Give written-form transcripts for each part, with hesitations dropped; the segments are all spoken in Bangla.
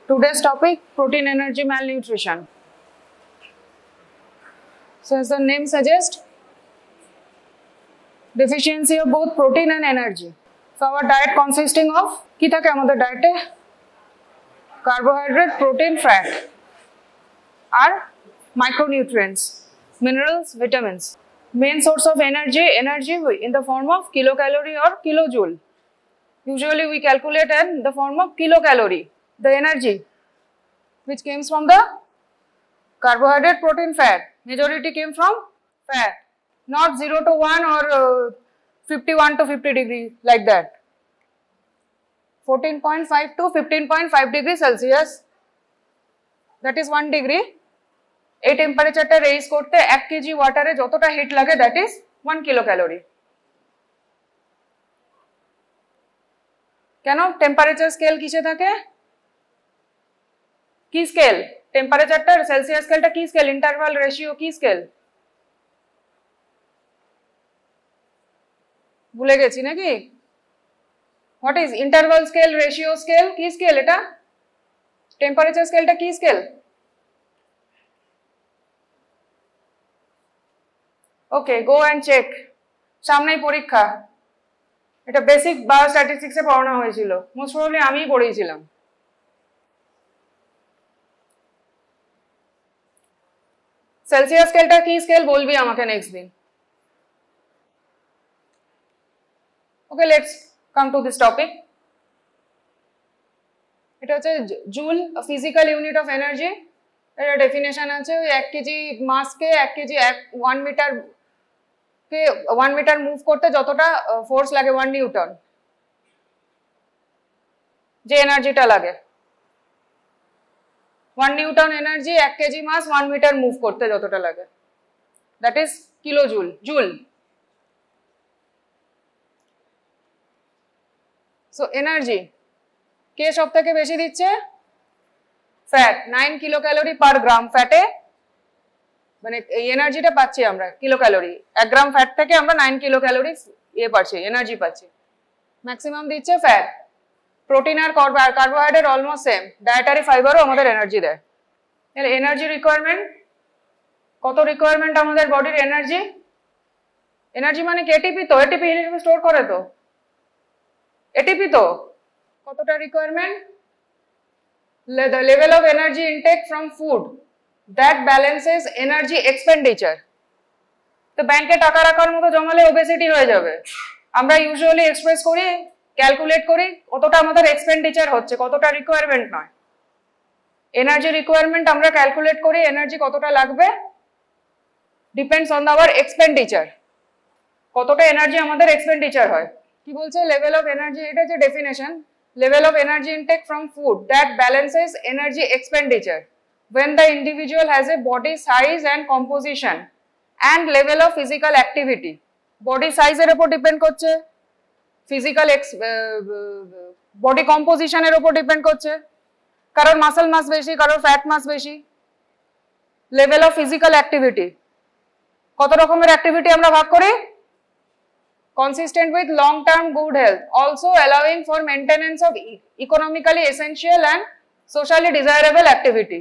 Today's topic, protein energy malnutrition. So as the name suggests, deficiency of both protein and energy. So our diet consisting of কি থাকে আমাদের ডায়েটে carbohydrate, protein, fat R micronutrients, minerals, vitamins. Main source of energy in the form of kilocalorie or kilojoule. Usually we calculate in the form of kilocalorie, the energy which comes from the carbohydrate, protein, fat. Majority came from fat, not 0 to 1 or 51 to 50 degree like that. 14.5 to 15.5 degrees Celsius, that is 1 degree. এই টেম্পারেচারটা রেইজ করতে 1 কেজি ওয়াটারে যতটা হিট লাগে দ্যাট ইজ 1 কিলোক্যালোরি। কেন টেম্পারেচার স্কেল কিসে থাকে? কি স্কেল? টেম্পারেচারটা সেলসিয়াস স্কেলটা কি স্কেল? ইন্টারভাল রেশিও কি স্কেল? ভুলে গেছি নাকি? What is interval scale, ratio scale, কি স্কেল এটা? টেম্পারেচার স্কেলটা কি স্কেল? Okay, go and check. সামনেই পরীক্ষা, এটা বেসিক বায়োস্ট্যাটিস্টিক্সে পড়ানো হয়েছিল, মোস্ট প্রবাবলি আমিই পড়িয়েছিলাম। সেলসিয়াস স্কেলটা কি স্কেল বলবি আমাকে নেক্সট দিন। Okay, let's come to this topic. এটা হচ্ছে joule, physical unit of energy. এটা ডেফিনেশন আছে, ওই 1 কেজি মাসকে 1 কেজি 1 মিটার কে 1 মিটার মুভ করতে যতটা ফোর্স লাগে 1 নিউটন, যে এনার্জিটা লাগে 1 newton energy 1 KG mass 1 metre move করতে যতটা লাগে, that is kilojoule, joule. So energy কে সব থেকে বেশি দিচ্ছে? ফ্যাট, 9 কিলোক্যালোরি পার গ্রাম ফ্যাটে, মানে এই এনার্জিটা পাচ্ছি আমরা কিলোক্যালোরি। 1 গ্রাম ফ্যাট থেকে আমরা 9 কিলোক্যালোরি পাচ্ছি, এনার্জি পাচ্ছি। ম্যাক্সিমাম দিচ্ছে ফ্যাট। প্রোটিন আর কার্বোহাইড্রেট অলমোস্ট সেম। ডায়েটারি ফাইবারও আমাদের এনার্জি দেয়। তাহলে এনার্জি রিকোয়ারমেন্ট কত? রিকোয়ারমেন্ট আমাদের বডির এনার্জি। এনার্জি মানে কি? এটিপি তো, এটিপি হিসেবে স্টোর করে তো, এটিপি তো। কতটা requirement? The level of energy intake from food that balances energy expenditure. তো ব্যাংকে টাকা রাখার মতো জমালে ওবেসিটি হয়ে যাবে। আমরা ইউজুয়ালি এক্সপ্রেস করি, ক্যালকুলেট করি কতটা আমাদের এক্সপেন্ডিচার হচ্ছে, কতটা রিকোয়ারমেন্ট নয়। এনার্জি রিকোয়ারমেন্ট আমরা ক্যালকুলেট করি, এনার্জি কতটা লাগবে ডিপেন্ডস অন আওয়ার এক্সপেন্ডিচার, কতটা এনার্জি আমাদের এক্সপেন্ডিচার হয়। কি বলছে? লেভেল অফ এনার্জি, এটা যে definition, level of energy intake from food that balances energy expenditure when the individual has a body size and composition and level of physical activity. Body size এর উপর ডিপেন্ড করছে, ফিজিক্যাল বডি কম্পোজিশন এর উপর ডিপেন্ড করছে, কারোর মাসল মাস বেশি, কারোর ফ্যাট মাস বেশি। লেভেল অফ ফিজিক্যাল অ্যাক্টিভিটি, কত রকমের অ্যাক্টিভিটি আমরা ভাগ করি? Consistent with long-term good health, also allowing for maintenance of economically essential and socially desirable activity.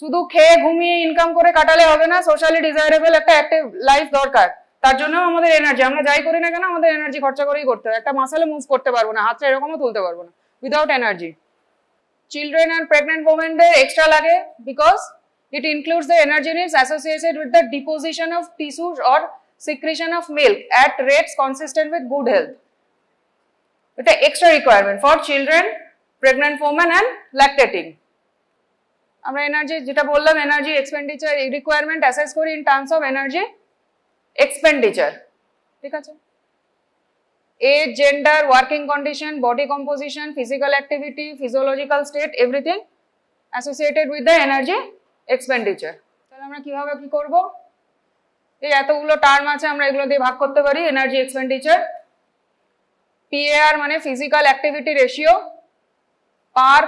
শুধু খেয়ে ঘুমিয়ে ইনকাম করে কাটালে হবে না, সোশ্যালি ডিজায়ারেবল একটা অ্যাক্টিভ লাইফ দরকার। তার জন্য আমাদের এনার্জি, আমরা যাই করি না কেন আমাদের এনার্জি খরচা করেই করতে হবে। একটা মাসেলে মুভ করতে পারবো না, হাতটা এরকমও তুলতে পারবো না without energy. Children and pregnant ওমেনদের এক্সট্রা লাগে because it includes the energy needs associated with the deposition of tissues or secretion of milk at rates consistent with good health. It's an extra requirement for children, pregnant women and lactating. আমরা এনার্জি যেটা বললাম, এনার্জি এক্সপেন্ডিচার রিকোয়ারমেন্ট অ্যাসেস করি in terms of energy expenditure. ঠিক আছে? Age, gender, working condition, body composition, physical activity, physiological state, everything associated with the energy expenditure. তাহলে আমরা কিভাবে কি করব? এই এতগুলো টার্ম আছে, আমরা এগুলো দিয়ে ভাগ করতে পারি। এনার্জি এক্সপেন্ডিচার, পিএআর মানে physical activity ratio,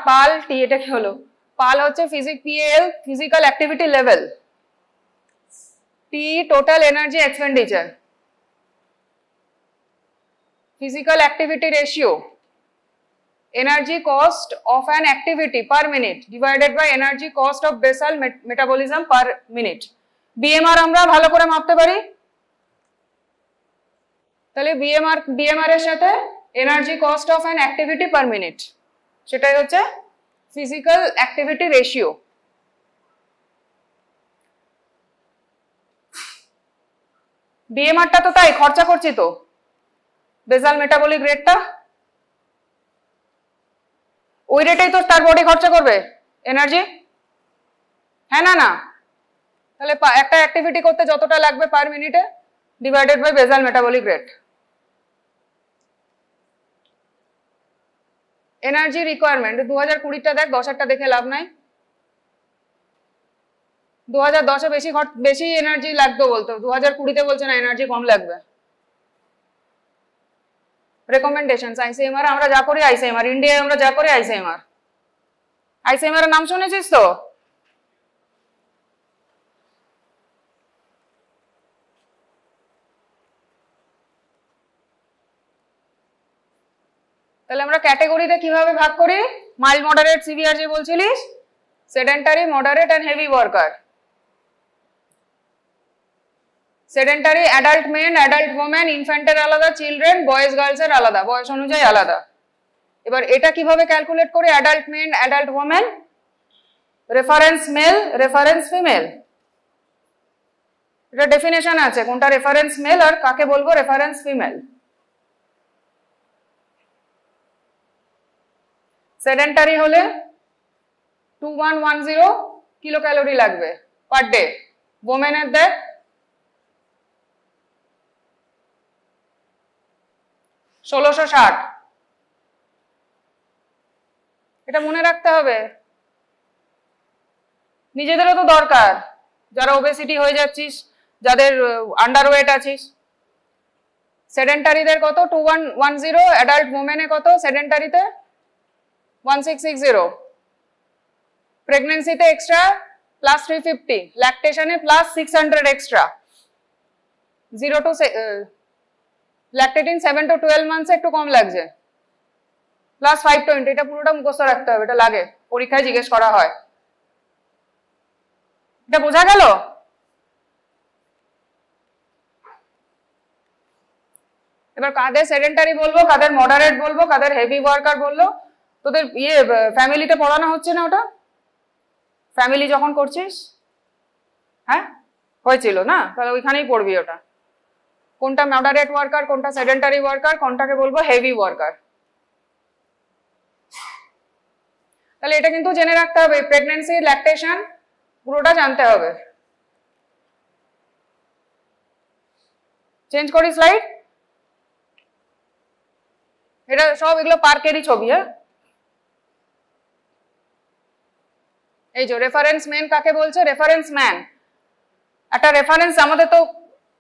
PAL T, এটা কি হলো? পাল হচ্ছে PL physical activity level, T total energy expenditure. physical activity ratio energy cost of an activity per minute divided by energy cost of basal metabolism per minute. BMR আমরা ভালো করে মাপতে পারি, তাহলে BMR এর সাথে energy cost of an activity per minute সেটাই হচ্ছে physical activity ratio. BMR টা তো তাই খরচা করছি তো, বেসাল মেটাবলিক রেটটা ওই রেটেই তো তার বডি খরচা করবে এনার্জি, হ্যাঁ না না? তাহলে একটা অ্যাক্টিভিটি করতে যতটা লাগবে পার মিনিটে divided by basal metabolic rate. Energy requirement 2020টা দেখ, 10টা দেখে লাভ নাই। 2010-এ বেশি এনার্জি লাগতো বলতো, 2020-তে বলছে না এনার্জি কম লাগবে। রেকমেন্ডেশনস আইসিএমআর আমরা যা করি, আইসিএমআর ইন্ডিয়ায় আমরা যা করি আইসিএমআর এর নাম শুনেছিস তো? তাহলে আমরা ক্যাটাগরিতে কিভাবে ভাগ করি? মাইল্ড, মডারেট, সিভিয়ার যে বলছিলিস, sedentary, moderate and heavy worker. Sedentary adult men, adult women, ইনফ্যান্টের আলাদা, চিলড্রেন, বয়েজ গার্লসের আলাদা, বয়স অনুযায়ী আলাদা। এবার এটা কিভাবে ক্যালকুলেট করি? Adult men, adult women, reference male, reference female. এটা ডেফিনেশন আছে কোনটা রেফারেন্স মেল আর কাকে বলবো রেফারেন্স ফিমেল। সেডেন্টারি হলে 2110 কিলো ক্যালোরি লাগবে পার ডে। ওমেনের দেখ 1660। এটা মনে রাখতে হবে, নিজেদেরও তো দরকার, যারা ওবেসিটি হয়ে যাচ্ছিস, যাদের আন্ডারওয়েট আছিস। সেডেন্টারিদের কত? 2110। অ্যাডাল্ট ওমেনে কত সেডেন্টারিতে? 1660। প্রেগন্যান্সিতে এক্সট্রা প্লাস 350, ল্যাকটেশনে plus 600 extra. 0 to lactating 7 to 12 মান্থসে একটু কম লাগছে, প্লাস 520। এটা পুরোটা মুখস্থ রাখতে হবে, এটা লাগে, পরীক্ষায় জিজ্ঞেস করা হয়। এটা বোঝা গেল? এবার কাদের সেডেন্টারি বলবো, কাদের মডারেট বলবো, কাদের হেভি ওয়ার্কার বললো? তোদের ফ্যামিলিতে পড়ানো হচ্ছে না ওটা? ফ্যামিলি যখন করছিস, হ্যাঁ হয়েছিল না? তাহলে ওইখানেই পড়বি ওটা, কোনটা মডারেট ওয়ার্কার, কোনটা সেডেন্টারি ওয়ার্কার, কোনটাকে বলবো হেভি ওয়ার্কার। তাহলে এটা কিন্তু জেনে রাখতে হবে, প্রেগন্যান্সি, ল্যাকটেশন পুরোটা জানতে হবে। চেঞ্জ করি স্লাইড। এটা সব এগুলো পার্কেরই ছবি। হ্যাঁ, এই যে রেফারেন্স মেন কাকে বলছে? Reference man. একটা রেফারেন্স, আমাদের তো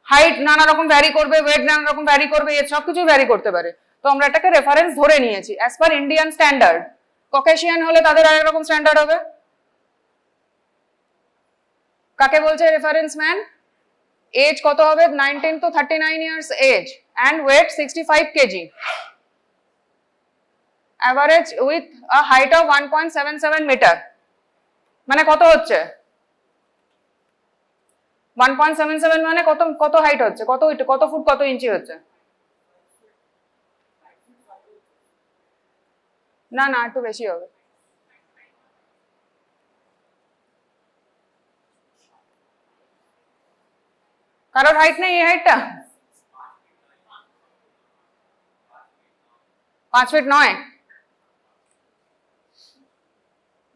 হাইট নানা রকম ভ্যারি করবে, ওয়েট নানা রকম ভ্যারি করবে, এর সব কিছুই ভ্যারি করতে পারে। তো আমরা এটাকে রেফারেন্স ধরে নিয়েছি as per Indian standard. Caucasian হলে তাদের আরেক রকম স্ট্যান্ডার্ড হবে। কাকে বলছে রেফারেন্স ম্যান? এজ কত হবে? 19 to 39 years age, and weight 65 KG, average with a height of 1.77 meter. মানে কত হচ্ছে? 1.77 মানে কত হাইট হচ্ছে? কত ফুট কত ইঞ্চি হচ্ছে? না না, একটু বেশি হবে। কারোর হাইট নেই এই হাইটটা? 5 feet 9।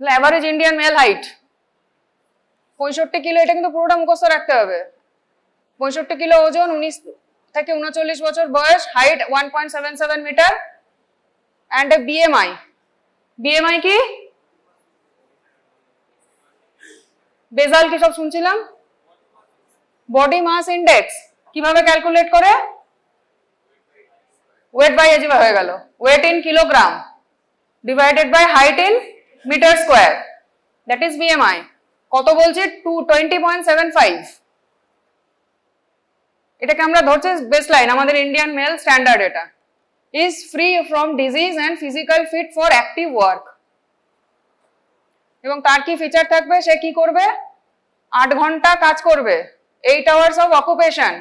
Average Indian male height 65 kilo. এটা কিন্তু পুরোটা মুখস্থ রাখতে হবে। 65 কিলো ওজন, 19 থেকে 39 বছর বয়স, height 1.77 meter, and a BMI. BMI কি? বেজাল কি সব শুনছিলাম? Body mass index. কিভাবে ক্যালকুলেট করে? ওয়েট বাই এজ হয়ে গেল। Weight in kilogram divided by height in meter square, that is BMI. কত বলছি? 20.75। এটাকে আমরা ধরছি বেসলাইন, আমাদের ইন্ডিয়ান মেল স্ট্যান্ডার্ড। এটা is free from disease and physical fit for active work. এবং তার কি ফিচার থাকবে, সে কি করবে, 8 ঘন্টা কাজ করবে, 8 hours of occupation,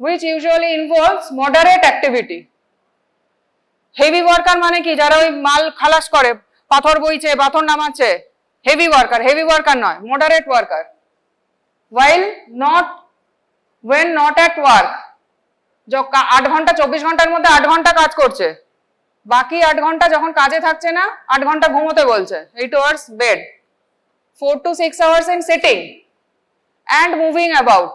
which usually involves moderate activity. Heavy worker মানে কি, যারা ওই মাল খালাস করে, পাথর বইছে, পাথর নামাচ্ছে, হেভি ওয়ার্কার নয়, moderate worker. when not at work, जो 8 ঘন্টা 24 ঘন্টার মধ্যে 8 ঘন্টা কাজ করছে, বাকি 8 ঘন্টা যখন কাজে থাকছে না 8 ঘন্টা ঘুমোতে বলছে, 8 hours bed, 4 to 6 hours in sitting and moving about,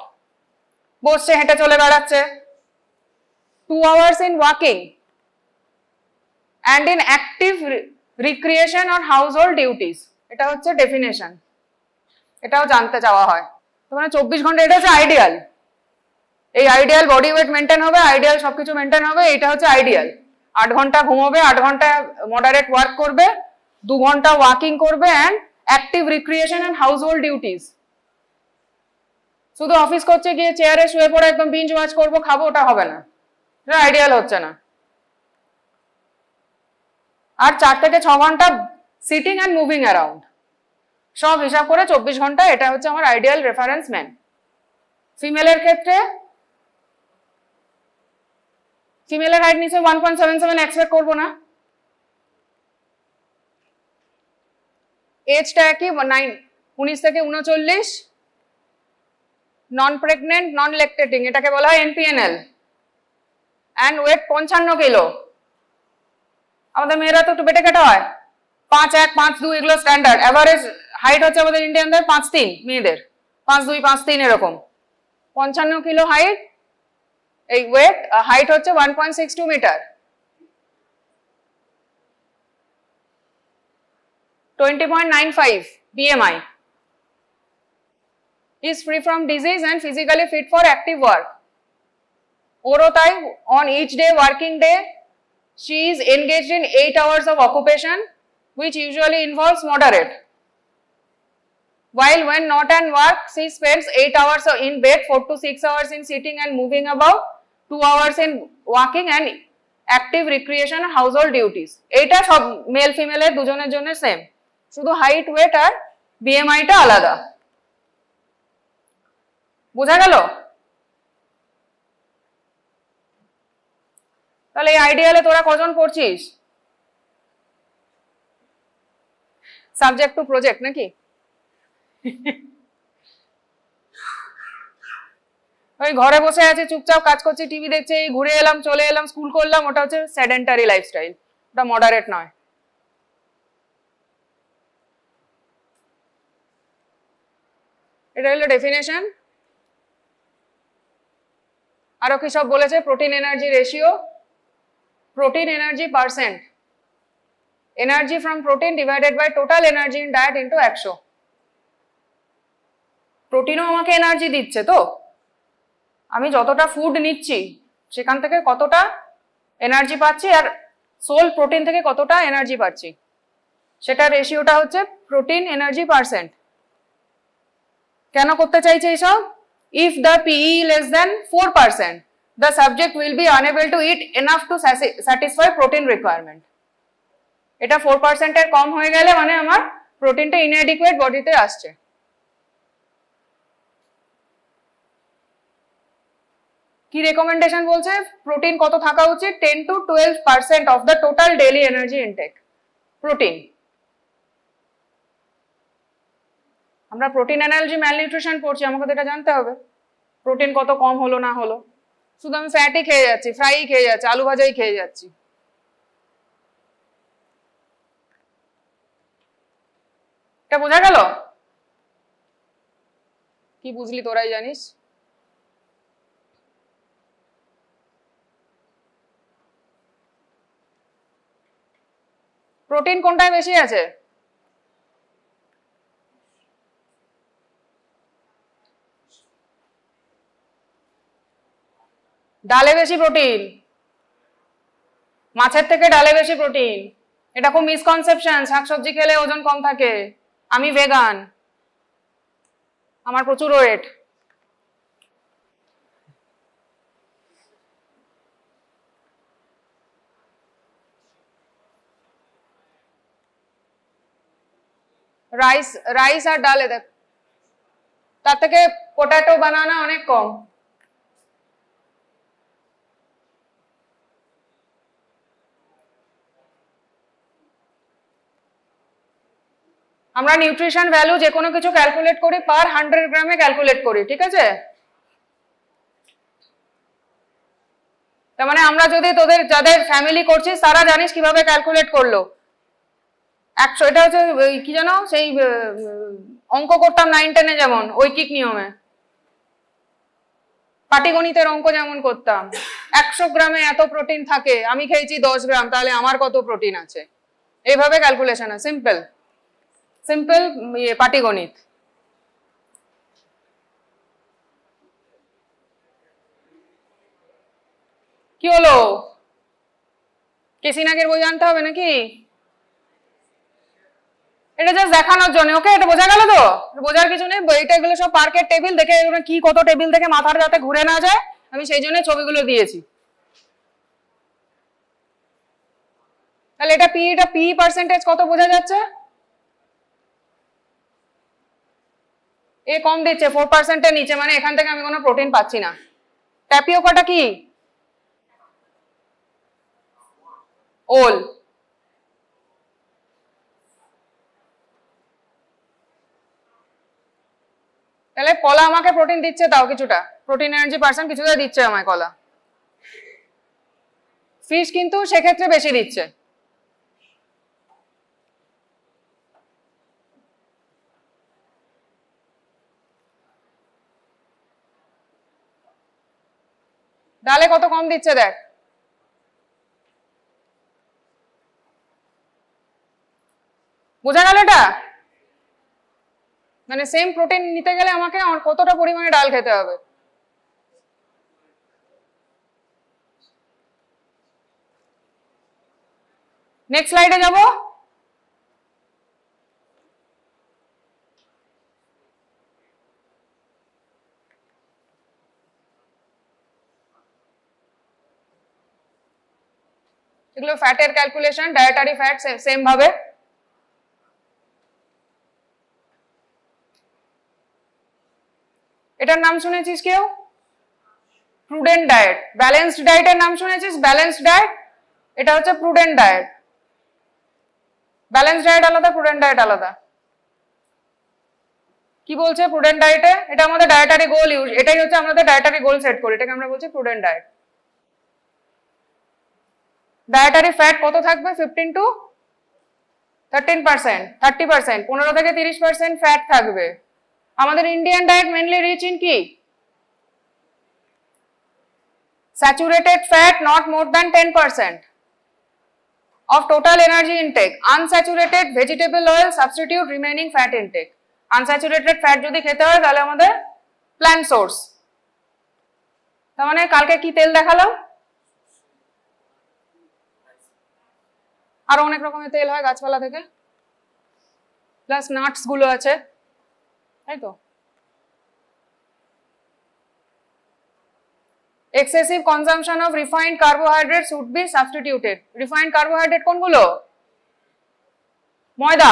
বসছে হেঁটে চলে বেড়াচ্ছে, 2 hours in walking and in active recreation or household duties. এটা হচ্ছে ডেফিনেশন, এটাও জানতে চাওয়া হয়। তো মানে 24 ঘন্টা এটা হচ্ছে আইডিয়াল, এই আইডিয়াল বডি ওয়েট মেনটেন হবে, আইডিয়াল সবকিছু মেনটেন হবে, এটা হচ্ছে আইডিয়াল। 8 ঘন্টা ঘুমোবে, 8 ঘন্টা মডারেট ওয়ার্ক করবে, 2 ঘন্টা ওয়াকিং করবে and active recreation and house hold duties. শুধু অফিস করছে গিয়ে চেয়ারে শুয়ে পড়ে একদম বিঞ্জ ওয়াচ করবো খাবো, ওটা হবে না, এটা আইডিয়াল হচ্ছে না। আর 4 থেকে 6 ঘন্টা সিটিং অ্যান্ড মুভিং অ্যারাউন্ড, সব হিসাব করে 24 ঘন্টা, এটা হচ্ছে আমার আইডিয়াল রেফারেন্স ম্যান। ফিমেলের ক্ষেত্রে ফিমেলের হাইট নিচে 1.77 এক্সপেক্ট করবো না, এজটা একই 19 থেকে 39, নন প্রেগনেন্ট নন ল্যাকটেটিং, এটাকে বলা হয় NPNL, অ্যান্ড ওয়েট 55 কিলো। আমাদের মেয়েরা তো একটু বেটে কেটে হয়, 5'1", 5'2", এগুলো স্ট্যান্ডার্ড। অ্যাভারেজ হাইট হচ্ছে আমাদের ইন্ডিয়ানদের 5'3", মেয়েদের 5'2", 5'3 এরকম। 55 কিলো হাইট, এই ওয়েট, হাইট হচ্ছে 1.62 metre, 20.95 BMI, is free from disease and physically fit for active work. ওরও তাই, on each day working day she is engaged in 8 hours of occupation, which usually involves moderate. While when not at work, she spends 8 hours in bed, 4 to 6 hours in sitting and moving about, 2 hours in walking and active recreation and household duties. এটা সব মেল ফিমেলের দুজনের জন্য সেম, শুধু হাইট ওয়েট আর বিএমআইটা আলাদা। বোঝা গেল? তাহলে এই আইডিয়ালে তোরা কজন পড়ছিস? সাবজেক্ট টু প্রজেক্ট নাকি? ওই ঘরে বসে আছি, চুপচাপ কাজ করছি, টিভি দেখছি, ঘুরে এলাম, চলে এলাম, স্কুল করলাম, ওটা হচ্ছে সেডেন্টারি লাইফস্টাইল, ওটা মডারেট নয়। এটা হলো ডেফিনেশন। আরো কি সব বলেছে? Protein energy ratio, protein energy percent, energy from protein divided by total energy in diet into 100। প্রোটিনও আমাকে এনার্জি দিচ্ছে, তো আমি যতটা ফুড নিচ্ছি সেখান থেকে কতটা এনার্জি পাচ্ছি, আর সোল প্রোটিন থেকে কতটা এনার্জি পাচ্ছি, সেটা রেশিওটা হচ্ছে প্রোটিন এনার্জি পার্সেন্ট। কেন করতে চাইছে এইসব? If the PE less than 4%, the subject will be unable to eat enough to satisfy protein requirement. এটা 4% এর কম হয়ে গেলে মানে আমার প্রোটিনটা inadequate বডিতে আসছে। কি রেকমেন্ডেশন বলছে? প্রোটিন কত থাকা উচিত? 10 to 12% of the total daily energy intake protein. আমরা প্রোটিন এনার্জি ম্যালনিউট্রিশন পড়ছি, আমাকে তো এটা জানতে হবে প্রোটিন কত কম হলো না হলো। শুধু আমি ফ্যাটই খেয়ে যাচ্ছি, ফ্রাই খেয়ে যাচ্ছি, আলু ভাজাই খেয়ে যাচ্ছি। এটা বোঝা গেল? কি বুঝলি তোরাই জানিস। প্রোটিন কোনটায় বেশি আছে? ডালে বেশি প্রোটিন, মাছের থেকে ডালে বেশি প্রোটিন। এটা খুব মিসকনসেপশন, শাকসবজি খেলে ওজন কম থাকে। আমি ভেগান, আমার প্রচুর ওয়েট। রাইস রাইস আর ডালে দেখ, তার থেকে পোটাটো বানানা অনেক কম। আমরা নিউট্রিশন ভ্যালু যে কোনো কিছু ক্যালকুলেট করি পার 100 গ্রামে ক্যালকুলেট করি, ঠিক আছে? তার মানে আমরা যদি তোদের যাদের ফ্যামিলি করছিস তারা জানিস কিভাবে ক্যালকুলেট করলো। 100, এটা হচ্ছে কি জানো সেই অঙ্ক করতাম 9-10-এ যেমন ঐকিক নিয়মে, পাটিগণিতের অঙ্ক যেমন করতাম, 100 গ্রামে এত প্রোটিন থাকে, আমি খেয়েছি 10 গ্রাম, তাহলে আমার কত প্রোটিন আছে, এইভাবে ক্যালকুলেশন হয়। সিম্পল সিম্পল পাটিগণিত। কি হলো, কেসিনাগের বই আনতে হবে নাকি? এটা জাস্ট দেখানোর জন্য, ওকে? এটা বোঝা গেল তো? বোঝার কিছু নেই, বইটা এগুলো সব পার্কের টেবিল দেখে, এগুলো কি কত টেবিল দেখে মাথার যাতে ঘুরে না যায়, আমি সেই জন্য ছবিগুলো দিয়েছি। তাহলে এটা পি পার্সেন্টেজ কত বোঝা যাচ্ছে? এ কম দিচ্ছে 4%-এর নিচে, মানে এখান থেকে আমি কোনো প্রোটিন পাচ্ছি না। ট্যাপিওকাটা কি? ওল। তাহলে কলা আমাকে প্রোটিন দিচ্ছে, তাও কিছুটা প্রোটিন এনার্জি পার্সেন্ট কিছুটা দিচ্ছে আমায় কলা। ফিশ কিন্তু সেক্ষেত্রে বেশি দিচ্ছে। ডালে কত কম দিচ্ছে দেখ, বোঝা গেল এটা? মানে সেম প্রোটিন নিতে গেলে আমাকে কতটা পরিমাণে ডাল খেতে হবে। নেক্সট স্লাইডে যাব। এগুলো ফ্যাটের ক্যালকুলেশন, ডায়েটারি ফ্যাট সেম ভাবে। এটার নাম শুনেছিস কেউ? Prudent diet. ব্যালেন্সড ডায়েটের নাম শুনেছিস? ব্যালেন্সড ডায়েট, এটা হচ্ছে প্রুডেন্ট ডায়েট। ব্যালেন্সড ডায়েট আলাদা, প্রুডেন্ট ডায়েট আলাদা। কি বলছে প্রুডেন্ট ডায়েটে? এটা আমাদের ডায়েটারি গোল, এটাই হচ্ছে আমাদের ডায়েটারি গোল সেট করি, এটাকে আমরা বলছি প্রুডেন্ট ডায়েট। ডায়েটারি ফ্যাট কত থাকবে? 15 to 13%, 30%, 15 থেকে 30% ফ্যাট থাকবে। আমাদের Indian diet mainly rich in কি? Saturated fat not more than 10% of total energy intake. Unsaturated vegetable oil substitute remaining fat intake. Unsaturated fat যদি খেতে হয় তাহলে আমাদের প্ল্যান্ট সোর্স। তার মানে কালকে কি তেল দেখালাম? আরো অনেক রকমের তেল হয় গাছপালা থেকে, প্লাস নাটস গুলো আছে, তাই তো? Excessive consumption of refined carbohydrates should be substituted. Refined carbohydrate কোনগুলো? ময়দা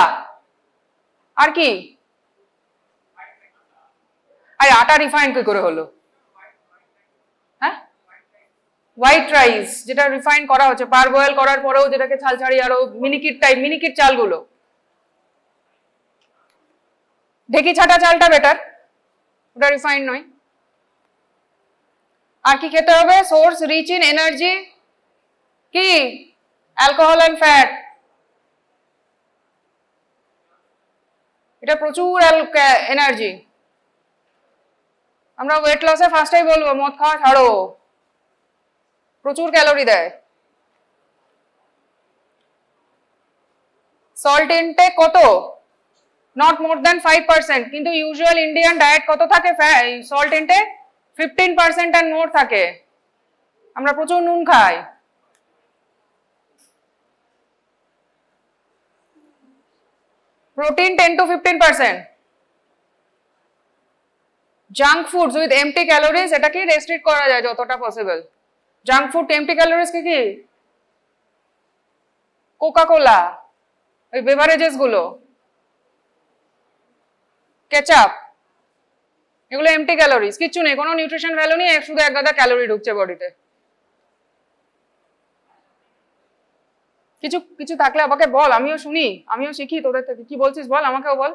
আর কি? আরে আটা রিফাইন্ড কি করে হলো? হ্যাঁ, হোয়াইট রাইস যেটা রিফাইন্ড করা হচ্ছে, পার বয়েল করার পরেও যেটাকে ছাল ছাড়িয়ে আরো মিনিকিট টাইপ, মিনিকিট চালগুলো। ঢেকি ছাটা চালটা বেটার, ওটা রিফাইন্ড নয়। আর কি খেতে হবে? সোর্স রিচ ইন এনার্জি, কি? Alcohol and fat. এটা প্রচুর এনার্জি। আমরা ওয়েট লসে ফার্স্টেই বলবো মদ খাওয়া ছাড়ো, প্রচুর ক্যালোরি দেয়। সল্ট ইনটেক কত? নট মোর দ্যান 5%, কিন্তু ইউজুয়াল ইন্ডিয়ান ডায়েট কত থাকে? সল্ট ইনটেক 15% এন্ড মোর থাকে। আমরা প্রচুর নুন খাই। Protein 10 to 15%। Junk foods with empty calories, এটাকে রেস্ট্রিক্ট করা যায় যতটা possible. Junk food empty calories কি? কোকা কোলা, ওই বেভারেজেস গুলো, কেচাপ, এগুলো এমটি ক্যালোরিজ, কিচ্ছু নেই, কোনো নিউট্রিশন ভ্যালু নেই, শুধু এক গাদা ক্যালোরি ঢুকছে বডিতে। কিছু কিছু থাকলে আমাকে বল, আমিও শুনি, আমিও শিখি তোদের থেকে। কি বলছিস বল, আমাকেও বল।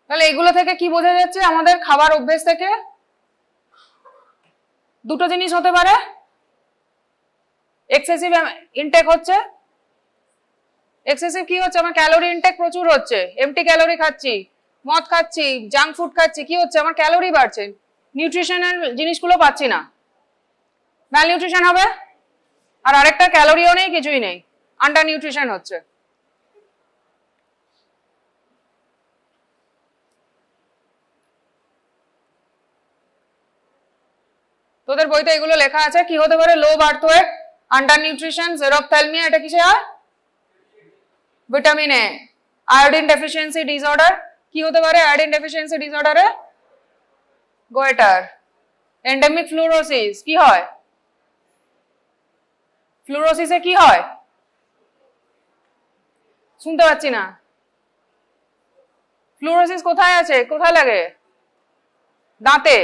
তাহলে এগুলো থেকে কি বোঝা যাচ্ছে? আমাদের খাবার অভ্যেস থেকে দুটো জিনিস হতে পারে, এক্সেসিভ ইনটেক হচ্ছে। এক্সেসিভ কি হচ্ছে? আমার ক্যালোরি ইনটেক প্রচুর হচ্ছে, এমটি ক্যালোরি খাচ্ছি, মদ খাচ্ছি, জাঙ্ক ফুড খাচ্ছি, কি হচ্ছে? আমার ক্যালোরি বাড়ছে, নিউট্রিশনাল জিনিসগুলো পাচ্ছি না, ম্যাল নিউট্রিশন হবে। আর আরেকটা ক্যালোরিও নেই, কিছুই নেই, আন্ডার নিউট্রিশন হচ্ছে। তোদের বইতে এগুলো লেখা আছে। কি হতে পারে? Low birth weight, under nutrition, xerophthalmia, এটা কিসে হয়? Vitamin A. Iodine deficiency disorder, কি হতে পারে আয়োডিন ডেফিসিয়েন্সি ডিসঅর্ডারে? গোয়েটার। এন্ডেমিক ফ্লুরোসিস, কি হয় ফ্লুরোসিসে? কি হয়? শুনতে পাচ্ছি না। ফ্লুরোসিস কোথায় আছে, কোথায় লাগে? দাঁতে।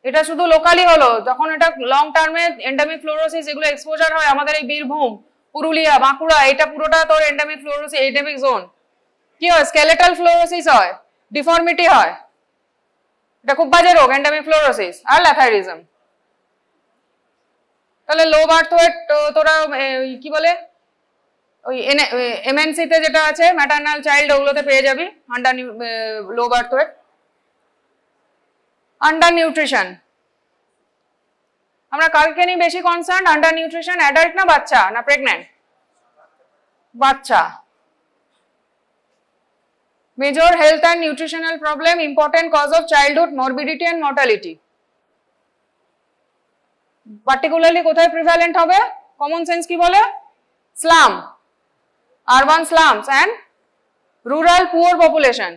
এটা শুধু লোকালি হলো, যখন এটা লং টার্মে এন্ডেমিক ফ্লুরোসিস এগুলো এক্সপোজার হয় আমাদের এই বীরভূম, পুরুলিয়া, বাঁকুড়া, এটা পুরোটা তোর এন্ডেমিক ফ্লুরোসিস, এন্ডেমিক জোন। কি হয়? স্কেলেটাল ফ্লুরোসিস হয়, ডিফর্মিটি হয়, এটা খুব বাজে রোগ, এন্ডেমিক ফ্লুরোসিস আর ল্যাথাইরিজম। তাহলে লো বার্থ ওয়েট তোরা কি বলে ওই এমএনসি তে যেটা আছে ম্যাটারনাল চাইল্ড, ওগুলোতে পেয়ে যাবি under low birth weight. Under nutrition, আমরা কালকে নিয়ে বেশি কনসার্ন? আন্ডার নিউট্রিশন অ্যাডাল্ট না বাচ্চা না প্রেগন্যান্ট? বাচ্চা। Major health and nutritional problem, important cause of childhood morbidity and mortality. Particularly কোথায় প্রিভ্যালেন্ট হবে? কমন সেন্স কি বলে? Slum, urban slums and rural poor population.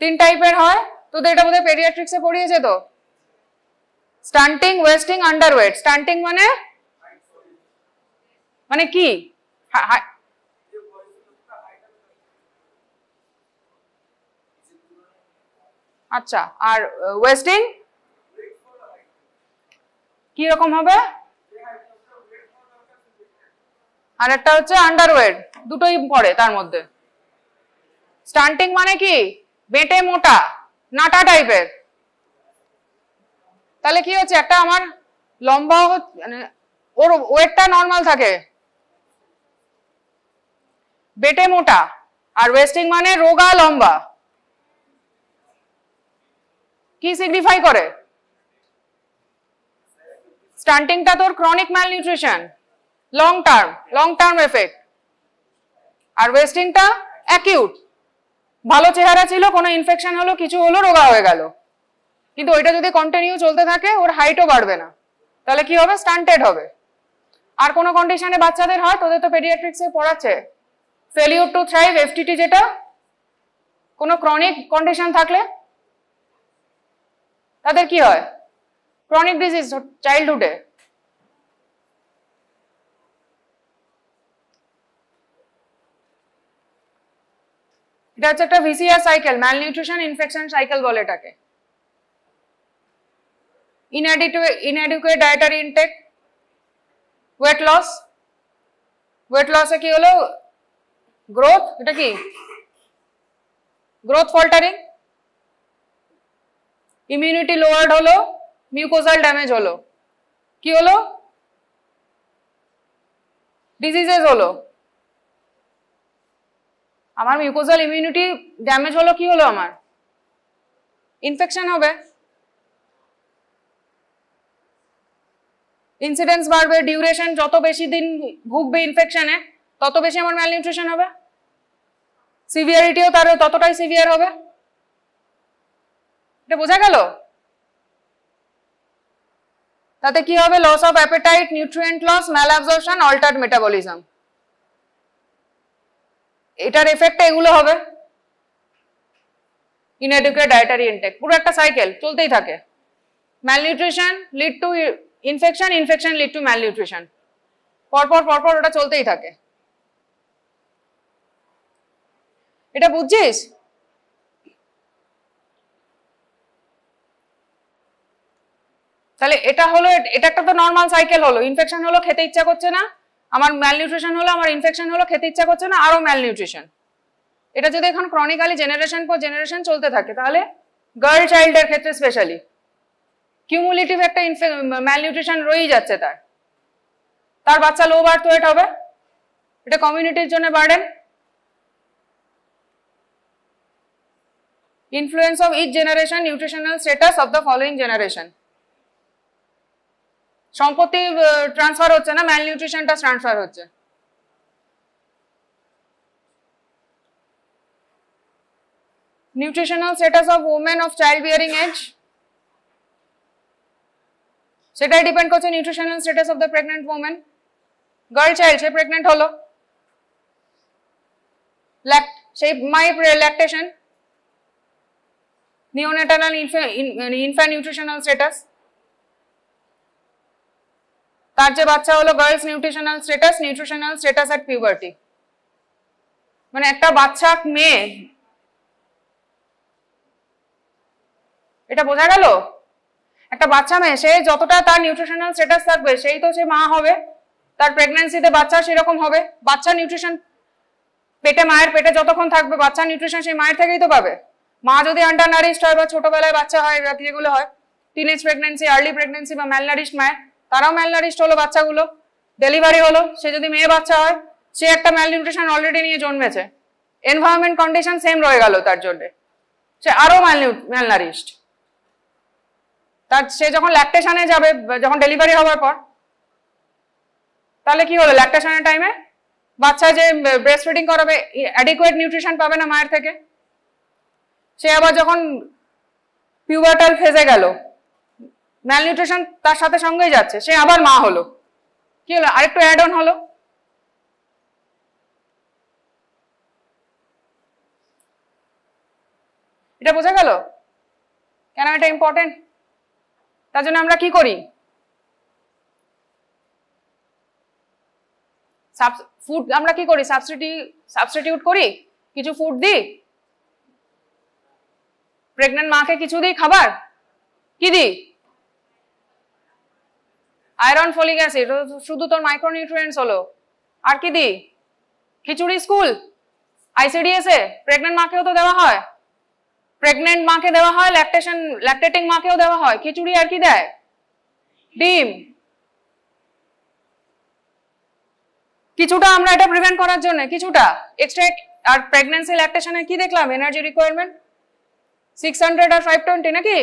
তিন টাইপের হয়, তোদের এটা বোধহয় পেডিয়াট্রিক্সে পড়িয়েছে তো। স্টান্টিং, ওয়েস্টিং, আন্ডারওয়েট। স্টান্টিং মানে কি? আচ্ছা, আর ওয়েস্টিং কি রকম হবে? আর একটা হচ্ছে আন্ডারওয়েট, দুটোই পড়ে তার মধ্যে। স্টান্টিং মানে কি? বেটে মোটা, নাটা টাইপের। তাহলে কি হচ্ছে? একটা আমার লম্বা, মানে ওর ওয়েটটা নর্মাল থাকে, বেটে মোটা। আর ওয়েস্টিং মানে রোগা লম্বা। কি সিগনিফাই করে? স্টান্টিংটা তোর chronic malnutrition, long term effect. আর ওয়েস্টিংটা অ্যাকিউট, ভালো চেহারা ছিল, কোনো ইনফেকশন হলো, কিছু হলো, রোগা হয়ে গেল, কিন্তু ওইটা যদি কন্টিনিউ চলতে থাকে ওর হাইটও বাড়বে না, তাহলে কি হবে? স্টান্টেড হবে। আর কোনো কন্ডিশনে বাচ্চাদের হয়, তোদের তো পেডিয়াট্রিক্সে পড়াচ্ছে, ফেলিউর টু থ্রাইভ, এফটিটি, যেটা কোনো ক্রনিক কন্ডিশন থাকলে তাদের কি হয়? ক্রনিক ডিজিজ চাইল্ডহুডে। এটা হচ্ছে একটা vicious cycle, malnutrition infection cycle বলে এটাকে। inadequate dietary intake, weight loss এ কি হলো? গ্রোথ, এটা কি? গ্রোথ ফল্টারিং, ইমিউনিটি লোয়ার্ড হলো, মিউকোজাল ড্যামেজ হলো, কি হলো? ডিজিজেস হলো। আমার মিউকোজাল ইমিউনিটি ড্যামেজ হলো, কি হলো? আমার ইনফেকশন হবে, ইনসিডেন্স বাড়বে, ডিউরেশন, যত বেশি দিন ভুগবে ইনফেকশনে তত বেশি আমার ম্যালনিউট্রিশন হবে, সিভিয়ারিটিও তার ততটাই সিভিয়ার হবে। এটা বোঝা গেল? তাতে কি হবে? Loss of appetite, nutrient loss, malabsorption, altered metabolism. এটার এফেক্টে এগুলো হবে। ইনএডুকেট ডায়েটারি ইনটেক, পুরো একটা সাইকেল চলতেই থাকে। Malnutrition lead to infection, infection lead to malnutrition, পরপর পরপর ওটা চলতেই থাকে। এটা বুঝছিস? তাহলে এটা হলো, এটা একটা তো নর্মাল সাইকেল হলো। ইনফেকশন হলো, খেতে ইচ্ছা করছে না, আমার ম্যালনিউট্রিশন হলো, আমার ইনফেকশন হলো, খেতে ইচ্ছা করছে না, আরো ম্যালনিউট্রিশন। এটা যদি এখন ক্রনিক্যালি জেনারেশন পর জেনারেশন চলতে থাকে, তাহলে গার্ল চাইল্ডের ক্ষেত্রে স্পেশালি কিউমুলেটিভ একটা ম্যালনিউট্রিশন রয়েই যাচ্ছে। তার বাচ্চা লো বার্থ ওয়েট হবে, এটা কমিউনিটির জন্য burden. Influence of each generation nutritional status of the following generation. সম্পত্তি ট্রান্সফার হচ্ছে না, ম্যালনিউট্রিশনটা ট্রান্সফার হচ্ছে। Nutritional status of women of child bearing age, সেটাই ডিপেন্ড করছে nutritional status of the pregnant women. Girl child, সে প্রেগন্যান্ট হলো, সেই মায়ের lactation, neonatal infant nutritional status. তার যে বাচ্চা হলো girls nutritional status, nutritional status at puberty. মানে একটা বাচ্চা মেয়ে, এটা বোঝা গেল? একটা বাচ্চা মেয়ে, সে যতটা তার নিউট্রিশনাল স্ট্যাটাস থাকবে, সেই তো সে মা হবে। তার প্রেগন্যান্সিতে বাচ্চা সেরকম হবে। বাচ্চা নিউট্রিশন পেটে, মায়ের পেটে যতক্ষণ থাকবে, বাচ্চা নিউট্রিশন সেই মায়ের থেকেই তো পাবে। মা যদি আন্ডার নারিশড হয় বা ছোটবেলায় বাচ্চা হয়, যেগুলো হয় টিনেজ প্রেগন্যান্সি, আর্লি প্রেগন্যান্সি বা ম্যালনারিশড মায়ের, তারাও ম্যালনারিশড হলো বাচ্চাগুলো। ডেলিভারি হলো, সে যদি মেয়ে বাচ্চা হয়, সে একটা ম্যালনিউট্রিশন অলরেডি নিয়ে জন্মেছে, এনভায়রনমেন্ট কন্ডিশন সেম রয়ে গেল তার জন্য, সে আরো ম্যালনারিশড। তার সে যখন ল্যাকটেশনে যাবে, যখন ডেলিভারি হওয়ার পর, তাহলে কি হলো? ল্যাকটেশনের টাইমে বাচ্চা যে ব্রেস্ট ফিডিং করাবে, অ্যাডিকুয়েট নিউট্রিশন পাবে না মায়ের থেকে। সে আবার যখন পিউবার্টাল ফেজে গেল, ম্যালনিউট্রিশন তার সাথে সঙ্গেই যাচ্ছে, সে আবার মা হলো। কি হলো? আরেকটু অ্যাড অন হলো। এটা বোঝা গেল কেন এটা ইম্পর্টেন্ট? তার জন্য আমরা কি করি? ফুড আমরা কি করি? সাবস্টিটিউট করি, কিছু ফুড দিই, প্রেগন্যান্ট মাকে কিছু দিই খাবার। কি দিই? আয়রন, ফলিক অ্যাসিড, শুধু তোর মাইক্রোনিউট্রিয়েন্টস হলো। আর কি দিই? খিচুড়ি স্কুল, আইসিডিএস এ প্রেগন্যান্ট মাকেও তো দেওয়া হয়, প্রেগন্যান্ট মাকে দেওয়া হয়, ল্যাকটেটিং মাকেও দেওয়া হয় খিচুড়ি। আর কি দেয়? ডিম। কিছুটা আমরা এটা প্রিভেন্ট করার জন্য কিছুটা এক্সট্রা। আর প্রেগন্যান্সি ল্যাকটেশনে কি দেখলাম? এনার্জি রিকোয়ারমেন্ট 600 আর 520 নাকি,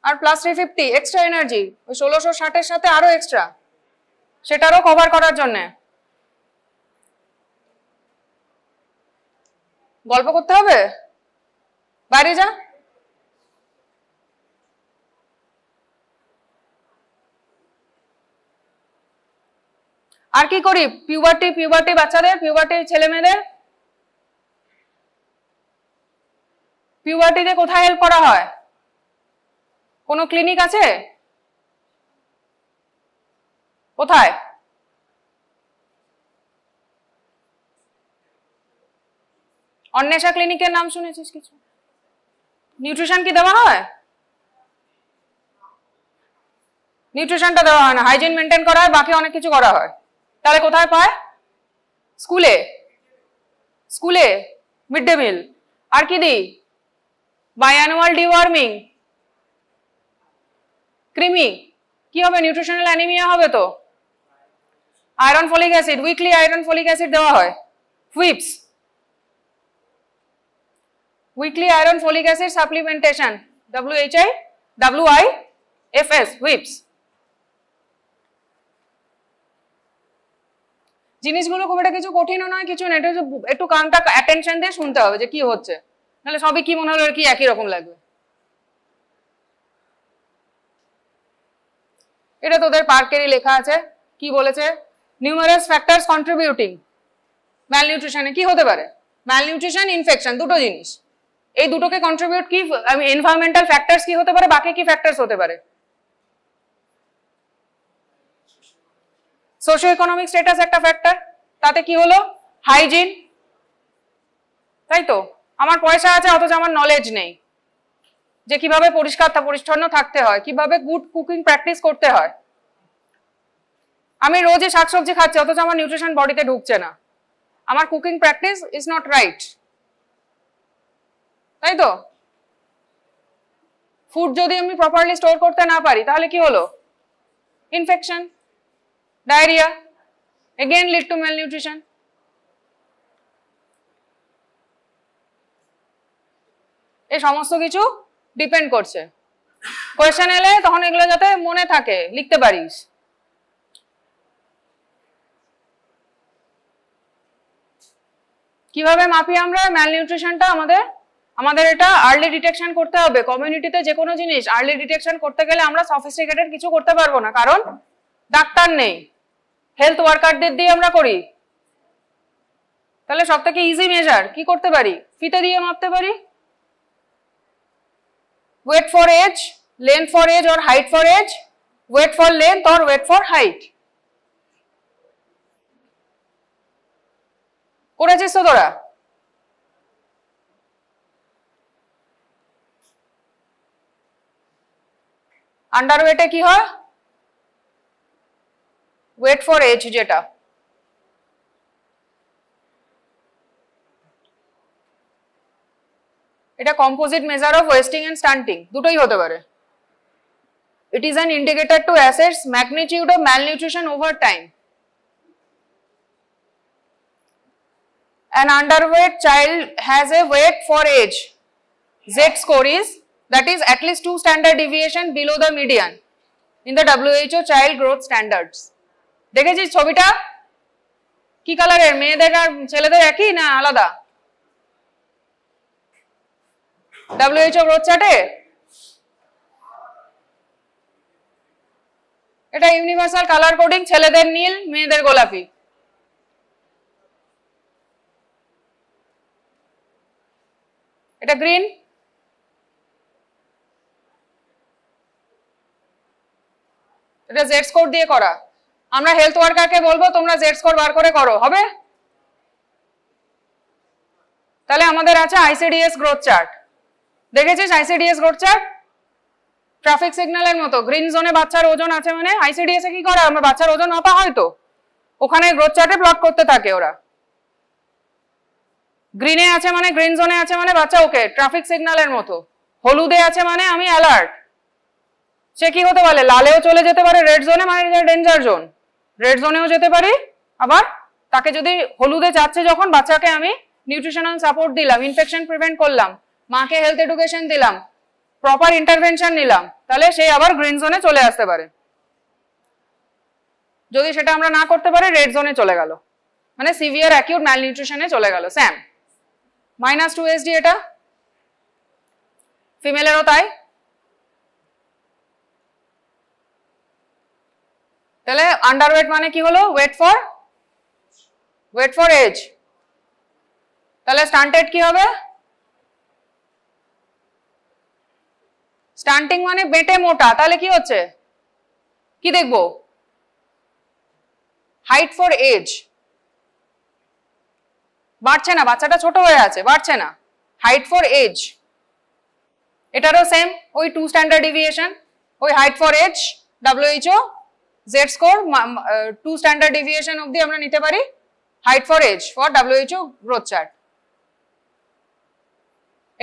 আর প্লাস 350 এক্সট্রা এনার্জি, ওই 1660 এর সাথে আরো এক্সট্রা, সেটারও কভার করার জন্য। গল্প করতে হবে? বাইরে যা। আর কি করি? পিউবার্টি বাচ্চাদের, পিউবার্টি ছেলে মেয়েদের পিউবার্টিতে কোথায় হেল্প করা হয়? কোনো ক্লিনিক আছে? কোথায়? অন্বেষা ক্লিনিকের নাম শুনেছিস কিছু? নিউট্রিশন কি দেওয়া হয়? নিউট্রিশনটা দেওয়া হয় না, হাইজিন মেনটেন করা হয়, বাকি অনেক কিছু করা হয়। তাহলে কোথায় পায়? স্কুলে, স্কুলে মিড ডে মিল। আর কি দিই? বায়ানুয়াল ডিওয়ার্মিং, কৃমি। কি হবে? নিউট্রিশনাল অ্যানিমিয়া হবে তো। Iron, folic acid, weekly iron, folic acid দেওয়া হয়। Whips, weekly iron, folic acid supplementation, WIFS, whips. জিনিসগুলো খুব একটা কিছু কঠিনও নয়, কিছু না, একটু কানটা অ্যাটেনশন দিয়ে শুনতে হবে যে কি হচ্ছে, নাহলে সবই কি মনে হলো কি একই রকম লাগবে। এটা তোদের পার্কেরই লেখা আছে। কি বলেছে? নিউমারাস ফ্যাক্টরস কন্ট্রিবিউটিং ম্যালনিউট্রিশনে। কি হতে পারে? ম্যালনিউট্রিশন, ইনফেকশন, দুটো জিনিস। এই দুটোকে কন্ট্রিবিউট কি এনভায়রনমেন্টাল ফ্যাক্টরস কি হতে পারে, বাকি কি ফ্যাক্টরস হতে পারে? সোশিও ইকোনমিক স্ট্যাটাস একটা ফ্যাক্টর, তাতে কি হলো? হাইজিন, তাই তো? আমার পয়সা আছে অথচ আমার নলেজ নেই যে কিভাবে পরিষ্কার পরিচ্ছন্ন থাকতে হয়, কিভাবে গুড কুকিং প্র্যাকটিস করতে হয়। আমি রোজই শাকসবজি খাচ্ছি অথচ আমার নিউট্রিশন বডিতে ঢুকছে না, আমার cooking practice is not right, তাই তো? ফুড যদি আমি প্রপারলি স্টোর করতে না পারি তাহলে কি হলো? Infection, diarrhoea, again lead to malnutrition. এই সমস্ত কিছু ডিপেন্ড করছে। কোয়েশ্চেন এলে তখন এগুলো যাতে মনে থাকে, লিখতে পারিস। কিভাবে মাপি আমরা ম্যালনিউট্রিশনটা? আমাদের এটা আর্লি ডিটেকশন করতে হবে। কমিউনিটিতে যে কোনো জিনিস আর্লি ডিটেকশন করতে গেলে আমরা সফিস্টিকেটেড কিছু করতে পারবো না, কারণ ডাক্তার নেই, হেলথ ওয়ার্কারদের দিয়ে আমরা করি। তাহলে সব থেকে ইজি মেজার কি করতে পারি? ফিতে দিয়ে মাপতে পারি। Weight for age, length for age or height for age, weight for length or weight for height। করেছিস তো তোরা? আন্ডারওয়েটে কি হয়? ওয়েট ফর এজ, যেটা এটা composite measure of wasting and stunting, দুটোই হতে পারে। It is an indicator to assess magnitude of malnutrition over time. An underweight child has a weight for age Z score is, that is at least 2 standard deviation below the median in the WHO child growth standards। দেখেছিস ছবিটা? কি কালারের? মেয়েদের আর ছেলেদের একই না আলাদা? WHO গ্রোথ চার্টে এটা ইউনিভার্সাল কালার কোডিং, ছেলেদের নীল, মেয়েদের গোলাপি। এটা গ্রিন, এটা জেড স্কোর দিয়ে করা। আমরা হেলথ ওয়ার্কারকে বলবো তোমরা জেড স্কোর বার করে করো, হবে? তাহলে আমাদের আছে আইসিডিএস গ্রোথ চার্ট। দেখেছিস আইসিডিএস গ্রোথ চার্ট? ট্রাফিক সিগন্যালের মতো। গ্রিন জোনে বাচ্চার ওজন আছে মানে আইসিডিএস এ কি করে? আমরা বাচ্চার ওজন মাপা হয় তো, ওখানে গ্রোথ চার্টে প্লট করতে থাকে ওরা। গ্রিনে আছে মানে, গ্রিন জোনে আছে মানে বাচ্চা ওকে, ট্রাফিক সিগন্যালের মতো। হলুদে আছে মানে আমি অ্যালার্ট। সে কি হতে পারে? লালেও চলে যেতে পারে, রেড জোনে মানে ডেঞ্জার জোন, রেড জোনেও যেতে পারি। আবার তাকে যদি হলুদে যাচ্ছে যখন, বাচ্চাকে আমি নিউট্রিশনাল সাপোর্ট দিলাম, ইনফেকশন প্রিভেন্ট করলাম, মাকে হেলথ এডুকেশন দিলাম, প্রপার ইন্টারভেনশন নিলাম, তাহলে সে আবার গ্রিন জোনে চলে আসতে পারে। যদি সেটা আমরা না করতে পারি, রেড জোনে চলে গেল, মানে সিভিয়ার অ্যাকিউট ম্যালনিউট্রিশনে চলে গেল। স্যাম -2 SD, এটা ফিমেলেরও তাই। তাহলে আন্ডারওয়েট মানে কি হলো? Weight for age. তাহলে স্টান্টেড কি হবে? স্টান্টিং মানে বেটে মোটা। তাহলে কি হচ্ছে? কি দেখবো? হাইট ফর এজ বাড়ছে না, বাচ্চাটা ছোট হয়ে আছে, বাড়ছে না। হাইট ফর এজ, এটারও সেম, ওই 2 স্ট্যান্ডার্ড ডিভিয়েশন, ওই height for age WHO Z score 2 standard deviation অবধি আমরা নিতে পারি height for age for WHO growth chart.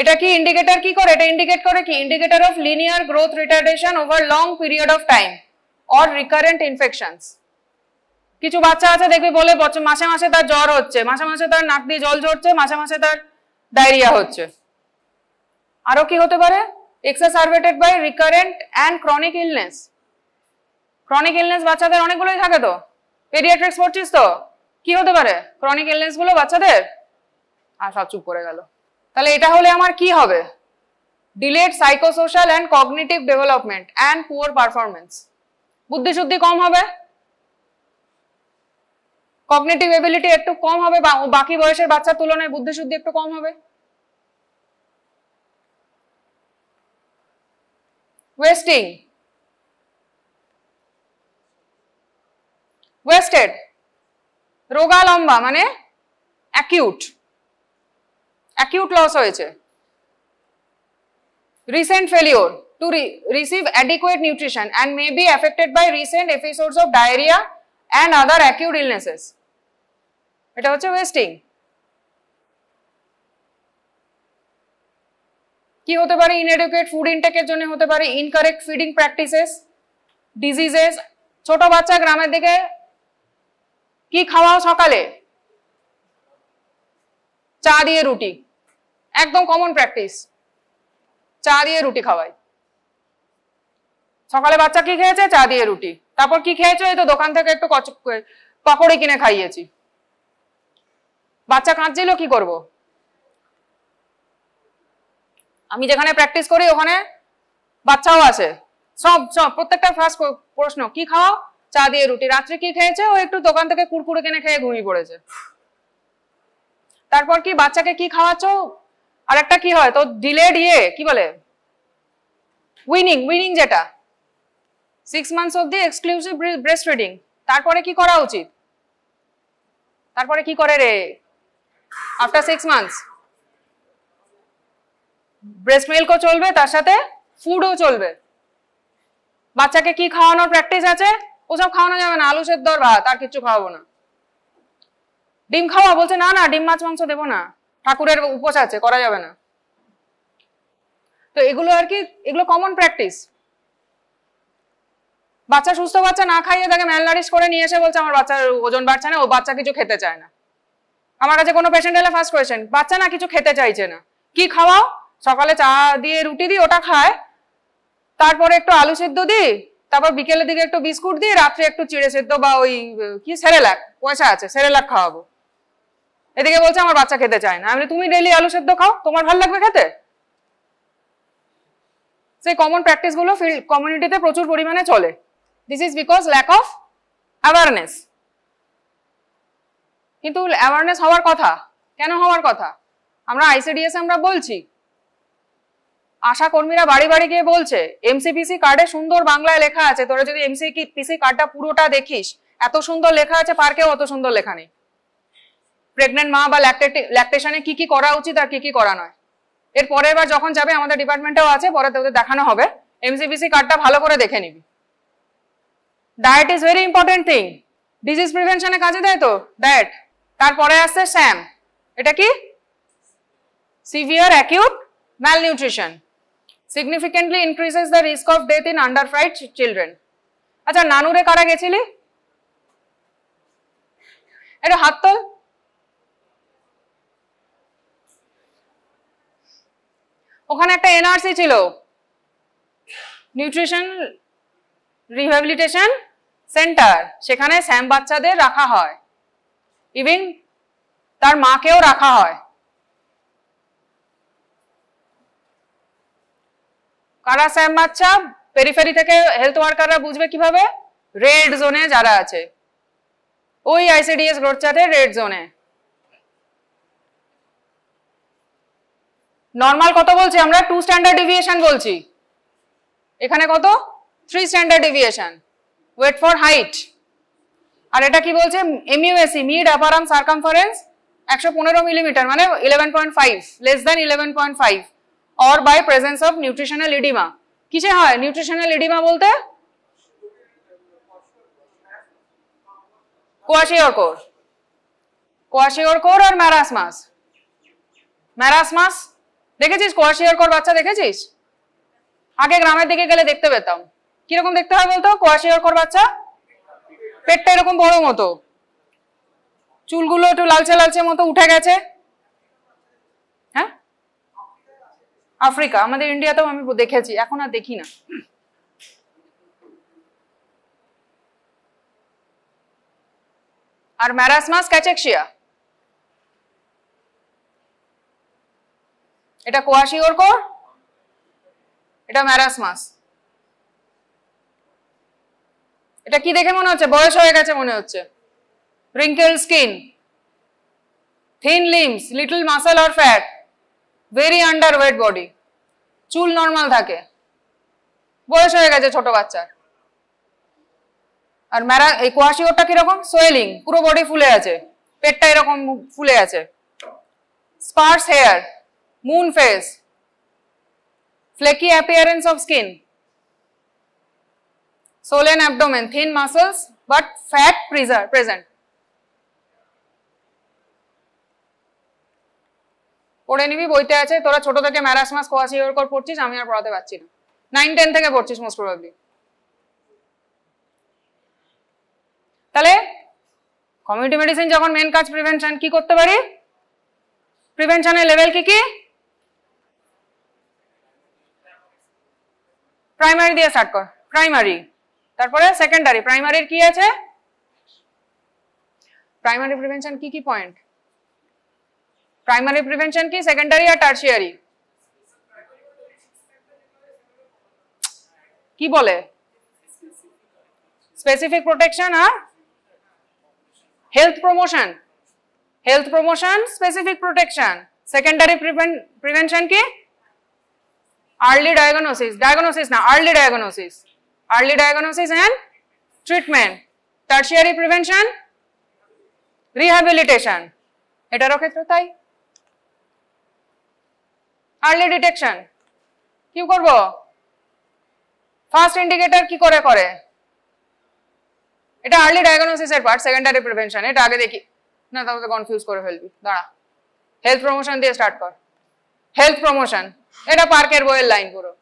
এটা কি ইন্ডিকেটর কি করে? এটা ইন্ডিকেট করে কি? Indicator of linear growth retardation over long period of time or recurrent infections. কিছু বাচ্চা আছে দেখবি বলে মাসে মাসে তার জ্বর হচ্ছে, মাসে মাসে তার নাক দিয়ে জল ঝরছে, মাসে মাসে তার ডায়রিয়া হচ্ছে। আরো কি হতে পারে? Exacerbated by recurrent and chronic illness. Chronic illness বাচ্চাদের অনেকগুলোই থাকে তো, পেডিয়াট্রিক্স পড়ছিস তো, কি হতে পারে ক্রনিক ইলনেস গুলো বাচ্চাদের? আর সব চুপ করে গেল। তাহলে এটা হলে আমার কি হবে? Delayed psychosocial and cognitive development and poor performance. বুদ্ধিশুদ্ধি কম হবে, কগনিটিভ এবিলিটি একটু কম হবে, বাকি বয়সের বাচ্চার তুলনায় বুদ্ধিশুদ্ধি একটু কম হবে। ওয়েস্টিং, ওয়েস্টেড, রোগা লম্বা মানে অ্যাকিউট, অ্যাকিউট লস হয়েছে। Recent failure to receive adequate nutrition and may be affected by recent episodes of diarrhoea and other acute illnesses. এটা হচ্ছে ওয়েস্টিং। কি হতে পারে? ইনএডুকেট ফুড ইনটেকের জন্য হতে পারে, ইনকারেক্ট ফিডিং প্র্যাকটিসেস, ডিজিজেস। ছোট বাচ্চা গ্রামের দিকে কি খাওয়াও সকালে? চা দিয়ে রুটি, একদম কমন প্র্যাকটিস, চা দিয়ে রুটি খাওয়াই। সকালে বাচ্চা কি খেয়েছে? চা দিয়ে রুটি। তারপর কি খেয়েছো? এই তো দোকান থেকে একটু পকোড়ি কিনে খাইয়েছি। বাচ্চা কাঁদছিল, কি করব? আমি যেখানে প্র্যাকটিস করি ওখানে বাচ্চাও আছে, সব প্রত্যেকটা ফার্স্ট প্রশ্ন কি খাওয়াও? চা দিয়ে রুটি। রাত্রে কি খেয়েছে? ও একটু দোকান থেকে কুরকুরে কিনে খেয়ে ঘুমিয়ে পড়েছে। তারপর কি বাচ্চাকে কি খাওয়াচ্ছ? আর একটা কি হয় তো ডিলেড কি বলে উইনিং যেটা 6 months অবধি এক্সক্লুসিভ ব্রেস্ট ফিডিং। তারপরে কি করা উচিত? তারপরে কি করে রে? আফটার 6 months ব্রেস্ট মিল্কও চলবে, তার সাথে ফুডও চলবে। বাচ্চাকে কি খাওয়ানোর প্র্যাকটিস আছে? ওসব খাওয়ানো যাবে না, আলু সেদ্ধ আর ভাত, আর কিছু খাওয়াবো না। ডিম খাওয়া বলছে, না না ডিম মাছ মাংস দেবো না, ঠাকুরের উপোস আছে, করা যাবে না। তো এগুলো আর কি, এগুলো কমন প্র্যাকটিস। বাচ্চা সুস্থ বাচ্চা না খাইয়ে তাকে ম্যালনারিশ করে নিয়ে এসে বলছে আমার বাচ্চার ওজন বাড়ছে না, ও বাচ্চা কিছু খেতে চায় না। আমার কাছে কোনো পেশেন্ট এলে ফার্স্ট কোয়েশ্চেন, বাচ্চা না কিছু খেতে চাইছে না, কি খাওয়াও? সকালে চা দিয়ে রুটি দিই, ওটা খায়, তারপরে একটু আলু সেদ্ধ দিই, তারপর বিকেলের দিকে একটু বিস্কুট দিই, রাত্রে একটু চিড়ে সেদ্ধ বা ওই কি সেরেলাক, পয়সা আছে সেরেলাক খাওয়াবো। এদিকে বলছে আমার বাচ্চা খেতে চায় না। আমি তুমি ডেইলি আলু সেদ্ধ খাও, তোমার ভালো লাগবে খেতে? সেই কমন প্র্যাকটিস গুলো ফিল্ড কমিউনিটিতে প্রচুর পরিমাণে চলে। This is because lack of awareness. কিন্তু অ্যাওয়ারনেস হওয়ার কথা, কেন হওয়ার কথা? আমরা আইসিডিএস আমরা বলছি, আশা কর্মীরা বাড়ি বাড়ি গিয়ে বলছে, এমসিপিসি কার্ডে সুন্দর বাংলায় লেখা আছে, তোরা যদি এমসিপিসি কার্ডটা পুরোটা দেখিস এত সুন্দর লেখা আছে, পার্কেও অত সুন্দর লেখা নেই। প্রেগনেন্ট মা বা ল্যাকটেশনে কি কি করা উচিত আর কি কি করা নয়। এর পরের বার যখন যাবে, আমাদের ডিপার্টমেন্টেও আছে, পরে তোদের দেখানো হবে, এমসিপিসি কার্ডটা ভালো করে দেখে নিবি। Diet is very important thing, disease প্রিভেনশনে কাজে দেয় তো ডায়েট। তারপরে আসছে স্যাম, এটা কি? Severe acute malnutrition significantly increases the risk of death in underfed children. আচ্ছা নানুরে কারা গেছিলি? এটা হাত তোল। ওখানে একটা এনআরসি ছিল, নিউট্রিশন রিহ্যাবিলিটেশন সেন্টার, সেখানে স্যাম বাচ্চাদের রাখা হয়, ইভেন তার মাকেও রাখা হয়। কারা স্যাম বাচ্চা? পেরিফেরি থেকে হেলথ ওয়ার্কাররা বুঝবে কিভাবে? রেড জোনে যারা আছে, ওই আইসিডিএস গ্রোথ চার্টে রেড জোনে। নর্মাল কত বলছি আমরা? 2 স্ট্যান্ডার্ড ডিভিয়েশন বলছি, এখানে কত? 3 standard deviation. Weight for height. আর এটা কি বলছে? MUAC mid upper arm circumference 115 millimetre, মানে 11.5, less than 11.5, or by presence of nutritional edema। কিসে হয় নিউট্রিশনাল এডিমা বলতে? কোয়াশিওরকর আর ম্যারাসমাস। ম্যারাসমাস দেখেছিস? কোয়াশিওরকর বাচ্চা দেখেছিস? আগে গ্রামের দিকে গেলে দেখতে পেতাম। কিরকম দেখতে হয় বলতো? কোয়াশিওরকর বাচ্চা পেটটা এরকম বড় মতো, চুলগুলো একটু লালচে লালচে মতো উঠে গেছে। হ্যাঁ, আফ্রিকা, আমাদের ইন্ডিয়াতেও আমি দেখেছি, এখন আর দেখি না। আর ম্যারাসমাস ক্যাচেক্সিয়া, এটা কোয়াশিওরকর, এটা ম্যারাসমাস। এটা কি দেখে মনে হচ্ছে? বয়স হয়ে গেছে মনে হচ্ছে। wrinkled skin, thin limbs, little muscle or fat, very underweight body, চুল নর্মাল থাকে, বয়স হয়ে গেছে ছোট বাচ্চার। আর এই কোয়াশিওরটা কিরকম? সোয়েলিং, পুরো বডি ফুলে আছে, পেটটা এরকম ফুলে আছে। Sparse hair, moon face, flaky appearance of skin, swollen abdomen, thin muscles but fat present. পড়ে নিবি, বইতে আছে। তোরা ছোট থেকে ম্যারাসমাস কোয়াশিওর পড়ছিস, আমি আর পড়াতে পারছি না। 9-10 থেকে পড়ছিস মোস্ট প্রবাবলি। তাহলে কমিউনিটি মেডিসিন যখন মেন কাজ প্রিভেনশন, কি করতে পারি? প্রিভেনশনের লেভেল কি কি? প্রাইমারি দিয়ে স্টার্ট কর। প্রাইমারি, তারপরে সেকেন্ডারি। প্রাইমারির কি আছে? প্রাইমারি প্রিভেনশন কি কি পয়েন্ট? প্রাইমারি প্রিভেনশন কি, সেকেন্ডারি আর টার্সিয়ারি? কি বলে? স্পেসিফিক প্রোটেকশন আর health promotion. Health promotion, specific protection. Secondary prevention কি? আর্লি ডায়াগনোসিস, ডায়াগনোসিস না, early diagnosis, early diagnosis and treatment. Tertiary prevention, rehabilitation. এটারও ক্ষেত্রে তাই। আর্লি ডিটেকশন কি করব? ফার্স্ট ইন্ডিকেটর কি করে করে? এটা আর্লি ডায়াগনোসিসের পার্ট, সেকেন্ডারি প্রিভেনশন। এটা আগে দেখি না, তাহলে কনফিউজ করে ফেলবি। দাঁড়া, হেলথ প্রমোশন দিয়ে স্টার্ট কর। হেলথ প্রমোশন, এটা পার্কের বইয়ের লাইন পুরো।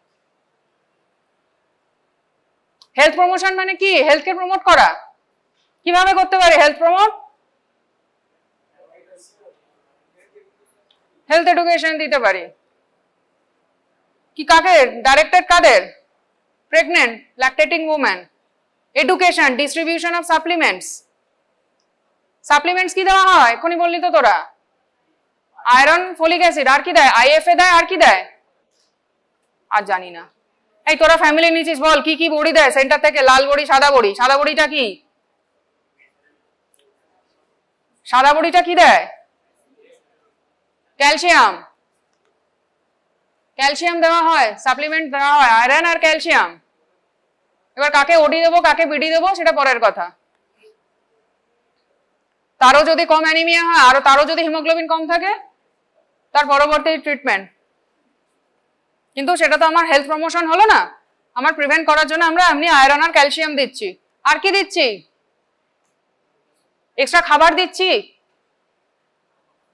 হেলথ প্রমোশন মানে কি? হেলথকে প্রমোট করা। কিভাবে করতে পারে হেলথ প্রমোট? হেলথ এডুকেশন দিতে পারি। কি কাকে ডাইরেক্টেড? কাদের? Pregnant, lactating woman. Education, distribution of supplements. Supplements কি দেওয়া হয়? এখনই বললি তো তোরা। আয়রন, ফলিক অ্যাসিড, আর কি দেয়? আইএফএ দেয়, আর কি দেয়? আর জানি না। এই তোরা ফ্যামিলি নিয়েছিস, বল কি কি বড়ি দেয় সেন্টার থেকে? লাল বড়ি, সাদা বড়ি। সাদা বড়িটা কি? সাদা বড়িটা কি দেয়? ক্যালসিয়াম। ক্যালসিয়াম দেওয়া হয়, সাপ্লিমেন্ট দেওয়া হয়, আয়রন আর ক্যালসিয়াম। এবার কাকে ওডি দেবো, কাকে বিডি দেবো, সেটা পরের কথা। তারও যদি কম অ্যানিমিয়া হয়, আর তারও যদি হিমোগ্লোবিন কম থাকে, তার পরবর্তী ট্রিটমেন্ট। কিন্তু সেটা তো আমার হেলথ প্রমোশন হলো না। আমার প্রিভেন্ট করার জন্য আমরা এমনি আয়রন আর ক্যালসিয়াম দিচ্ছি। আর কি দিচ্ছি? এক্সট্রা খাবার দিচ্ছি,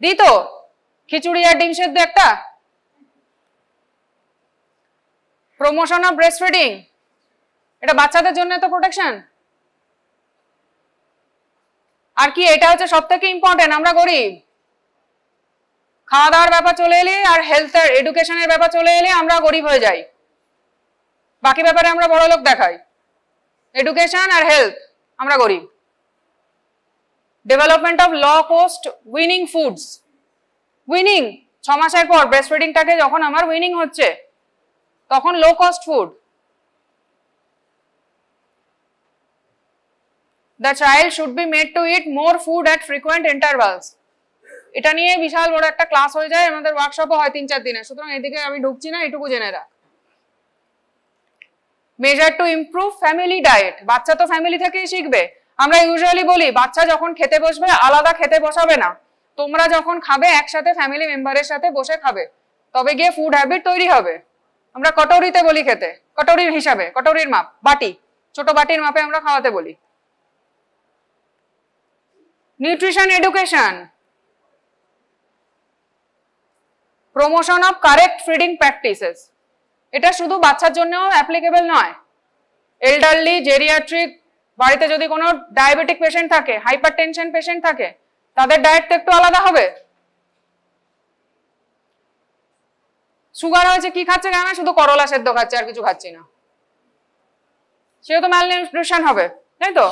দিই তো। খিচুড়ি আর ডিম সেদ্ধ একটা। প্রমোশন অফ ব্রেস্ট ফিডিং, এটা বাচ্চাদের জন্য তো প্রোটেকশন। আর কি? এটা হচ্ছে সব থেকে ইম্পর্টেন্ট। আমরা গরিব, খাওয়া দাওয়ার ব্যাপার চলে এলে আর হেলথ এডুকেশনের ব্যাপার চলে এলে আমরা গরিব হয়ে যাই। বাকি ব্যাপারে আমরা বড় লোক দেখাই, এডুকেশন আর হেলথ আমরা গরিব। Development of low cost winning foods. Winning 6 মাসের পর ব্রেস্ট ফিডিংটাকে যখন আমার উইনিং হচ্ছে, তখন low cost food. The child should be made to eat more food at frequent intervals. এটা নিয়ে বিশাল বড় একটা ক্লাস হয়ে যায়, আমাদের ওয়ার্কশপও হয় 3-4 দিনে। সুতরাং এদিকে আমি ঢুকছি না, এটুকু জেনে রাখ। Measure to improve family diet. বাচ্চা তো ফ্যামিলি থেকেই শিখবে। আমরা ইউজুয়ালি বলি বাচ্চা যখন খেতে বসবে আলাদা খেতে বসাবে না, তোমরা যখন খাবে একসাথে ফ্যামিলি মেম্বারের সাথে বসে খাবে, তবে গিয়ে ফুড হ্যাবিট তৈরি হবে। আমরা কটোরিতে বলি খেতে, কটোরির হিসাবে, কটোরির মাপ, বাটি, ছোট বাটির মাপে আমরা খাওয়াতে বলি। Nutrition education, promotion of correct feeding practices. এটা শুধু বাচ্চার জন্যও অ্যাপ্লিকেবল নয়। এল্ডারলি, জেরিয়াট্রিক, বাড়িতে যদি কোনো ডায়াবেটিক পেশেন্ট থাকে, হাইপারটেনশন পেশেন্ট থাকে, তাদের ডায়েট তো একটু আলাদা হবে। সুগার হয়েছে, কি খাচ্ছে কেন? শুধু করলা সেদ্ধ খাচ্ছে, আর কিছু খাচ্ছি না, সেও তো ম্যালনিউট্রিশন হবে, তাই তো?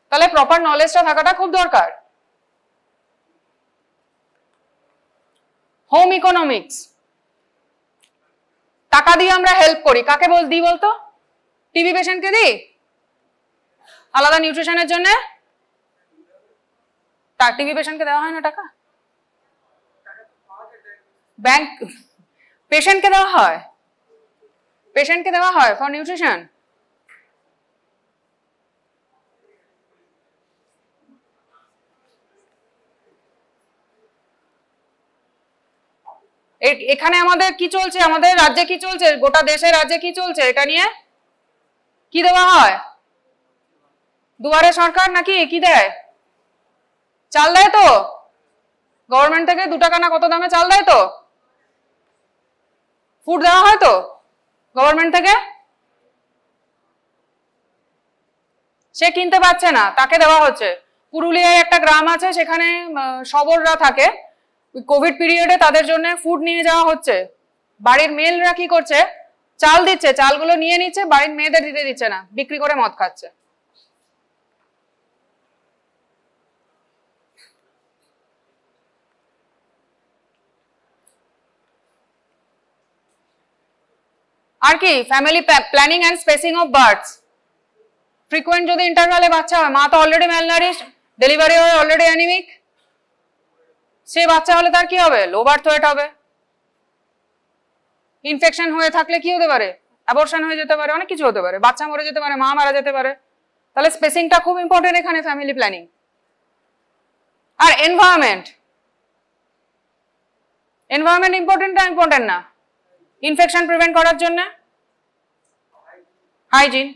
তাহলে প্রপার নলেজটা থাকাটা খুব দরকার। হোম ইকোনমিক্স, টাকা দিয়ে আমরা হেল্প করি, কাকে দিই বলতো? টিবি পেশেন্টকে দিই আলাদা নিউট্রিশনের জন্য। টিবি পেশেন্টকে দেওয়া হয় না টাকা? ব্যাংক পেশেন্টকে দেওয়া হয়। পেশেন্টকে দেওয়া হয় ফর নিউট্রিশন? এখানে আমাদের কি চলছে, আমাদের রাজ্যে কি চলছে, গোটা দেশে রাজ্যে কি চলছে, এটা নিয়ে কি দেওয়া হয়? দুয়ারে সরকার নাকি কি দেয়? চাল দেয় তো গভর্নমেন্ট থেকে, 2 টাকা না কত দামে চাল দেয় তো? ফুড দেওয়া হয় তো গভর্নমেন্ট থেকে? সে কিনতে পারছে না, তাকে দেওয়া হচ্ছে। পুরুলিয়ায় একটা গ্রাম আছে, সেখানে সবররা থাকে, কোভিড পিরিয়ডে তাদের জন্য ফুড নিয়ে যাওয়া হচ্ছে। বাড়ির মেয়েরা কি করছে, চাল দিচ্ছে, চালগুলো নিয়ে নিচ্ছে, বাড়ির মেয়েদের দিতে দিচ্ছে না, বিক্রি করে মদ খাচ্ছে। আর কি family planning and spacing of বার্থস। Frequent যদি ইন্টারভালে বাচ্চা হয়, মা তো অলরেডি ম্যালনারিশ, ডেলিভারি হয় অলরেডি অ্যানিমিক, সে বাচ্চা হলে তার কি হবে? লো বার্থ ওয়েট হবে। ইনফেকশন হয়ে থাকলে কি হতে পারে? অ্যাবর্শন হয়ে যেতে পারে, অনেক কিছু হতে পারে, বাচ্চা মরে যেতে পারে, মা মারা যেতে পারে। তাহলে স্পেসিংটা খুব ইম্পর্টেন্ট এখানে, ফ্যামিলি প্ল্যানিং। আর এনভায়রনমেন্ট, এনভায়রনমেন্ট ইম্পর্টেন্ট না ইম্পর্টেন্ট না ইনফেকশন প্রিভেন্ট করার জন্য? হাইজিন।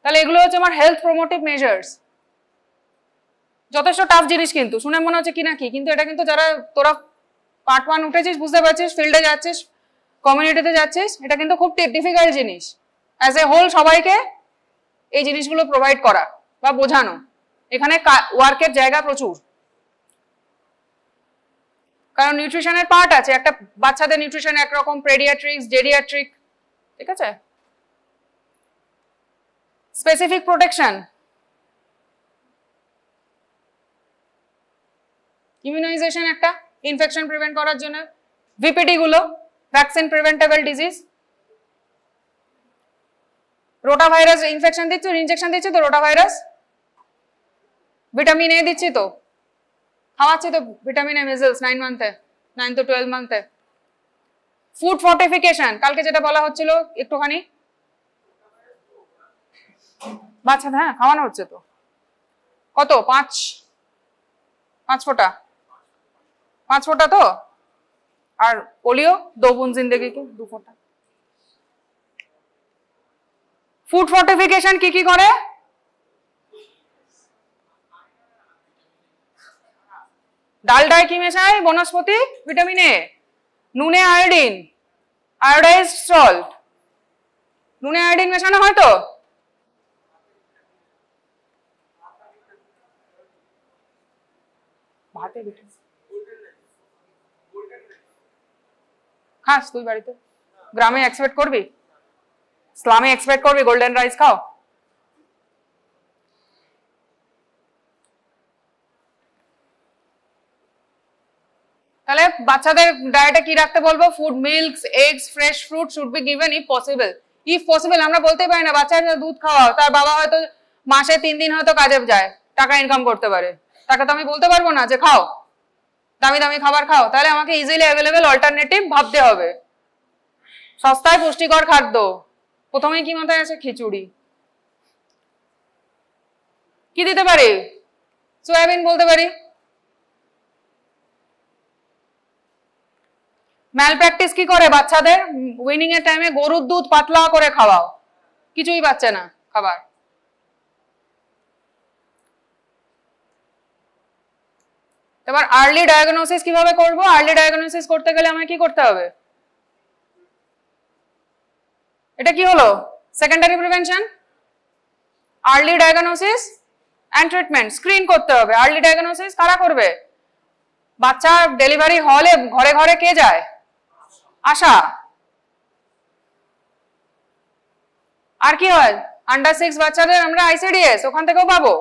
তাহলে এগুলো হচ্ছে আমার হেলথ প্রমোটিভ মেজার্স। যথেষ্ট টাফ জিনিস কিন্তু, শুনে মনে হচ্ছে কি না কি, কিন্তু এটা কিন্তু যারা তোরা পার্ট 1 উঠেছিস, বুঝতে পারছিস, ফিল্ডে যাচ্ছিস, কমিউনিটিতে যাচ্ছিস, এটা কিন্তু খুব ডিফিকাল্ট জিনিস। অ্যাজ এ হোল সবাইকে এই জিনিসগুলো প্রোভাইড করা বা বোঝানো, এখানে ওয়ার্কের জায়গা প্রচুর। কারণ নিউট্রিশনের পার্ট আছে, একটা বাচ্চাদের নিউট্রিশন একরকম, পেডিয়াট্রিক্স, জেরিয়াট্রিক, ঠিক আছে। স্পেসিফিক প্রোটেকশন, ইমিউনাইজেশন একটা, ইনফেকশন প্রিভেন্ট করার জন্য, ভিপিডি গুলো, vaccine preventable disease. Rota virus infection দিচ্ছি, ইনজেকশন দিচ্ছি তো, রোটা ভাইরাস, ভিটামিন এ দিচ্ছি তো, খাওয়াচ্ছি তো ভিটামিন এ, মেজেলস 9 মান্থে, 9 to 12 মান্থে। ফুড ফর্টিফিকেশন, কালকে যেটা বলা হচ্ছিল একটুখানি, বাচ্চা হ্যাঁ খাওয়ানো হচ্ছে তো, কত 5 ফোঁটা, 5 ফোঁটা তো, আর পোলিও 2 বুন জিন্দেগি কে 2 ফোঁটা। ফুড ফর্টিফিকেশন কি কি করে? ডালডায় কি মেশায়? বনস্পতি ভিটামিন এ, নুনে আয়োডিন, আয়োডাইজড সল্ট, নুনে আয়োডিন মেশানো হয় তো। ভাতে খাস তুই বাড়িতে, গ্রামে এক্সপেক্ট করবি, স্লামে এক্সপেক্ট করবি গোল্ডেন রাইস খাও? তাহলে বাচ্চাদের ডায়েটে কি রাখতে বলবো? Food, milk, eggs, fresh fruit should be given if possible. If possible আমরা বলতেই পারি না, বাচ্চারা দুধ খাওয়াও, তার বাবা হয়তো মাসে 3 দিন হয়তো কাজে যায়, টাকা ইনকাম করতে পারে, তাকে তো আমি বলতে পারবো না যে খাও, দামি দামি খাবার খাও। তাহলে আমাকে ইজিলি অ্যাভেলেবেল অল্টারনেটিভ ভাবতে হবে, সস্তায় পুষ্টিকর খাদ্য। প্রথমেই কি মাথায় আছে? খিচুড়ি। কি দিতে পারি? সয়াবিন বলতে পারি। ম্যাল প্র্যাকটিস কি করে বাচ্চাদের? উইনিং এর টাইমে গরুর দুধ পাতলা করে খাওয়াও, কিছুই পাচ্ছে না খাবার। এবার আর্লি ডায়াগনোসিস কিভাবে করব? আর্লি ডায়াগনোসিস করতে গেলে আমায় কি করতে হবে? এটা কি হলো? Secondary prevention, early diagnosis and treatment. Screen করতে হবে। আর্লি ডায়াগনোসিস কারা করবে? বাচ্চা ডেলিভারি হলে ঘরে ঘরে কে যায়? আশা। আর কি হয়? আন্ডার 6 বাচ্চাদের আমরা আইসিডিএস ওখান থেকেও পাবো।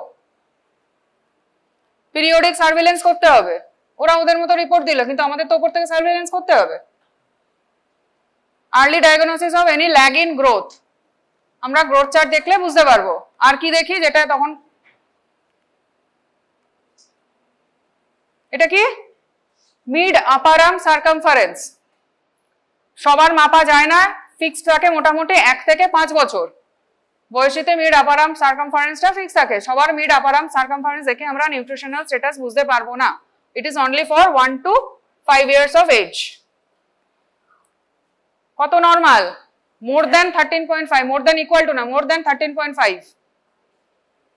পিরিয়ডিক সার্ভেলেন্স করতে হবে। ওরা ওদের মতো রিপোর্ট দিল, কিন্তু আমাদের তো উপর থেকে সার্ভেলেন্স করতে হবে। Early diagnosis of any lag in growth, আমরা গ্রোথ চার্ট দেখলে বুঝতে পারবো। আর কি দেখি যেটা তখন, এটা কি? Mid upper arm circumference. সবার মাপা যায় না, ফিক্সড থাকে মোটামুটি 1 থেকে 5 বছর। বয়সীতে মিড আপার আর্ম সার্কামফারেন্সটা ফিক্স থাকে, সবার মিড আপার আর্ম সার্কামফারেন্স দেখে আমরা নিউট্রিশনাল স্ট্যাটাস বুঝতে পারবো না। It is only for 1 to 5 years of age। কত normal? More than 13.5, more than equal to না, more than 13.5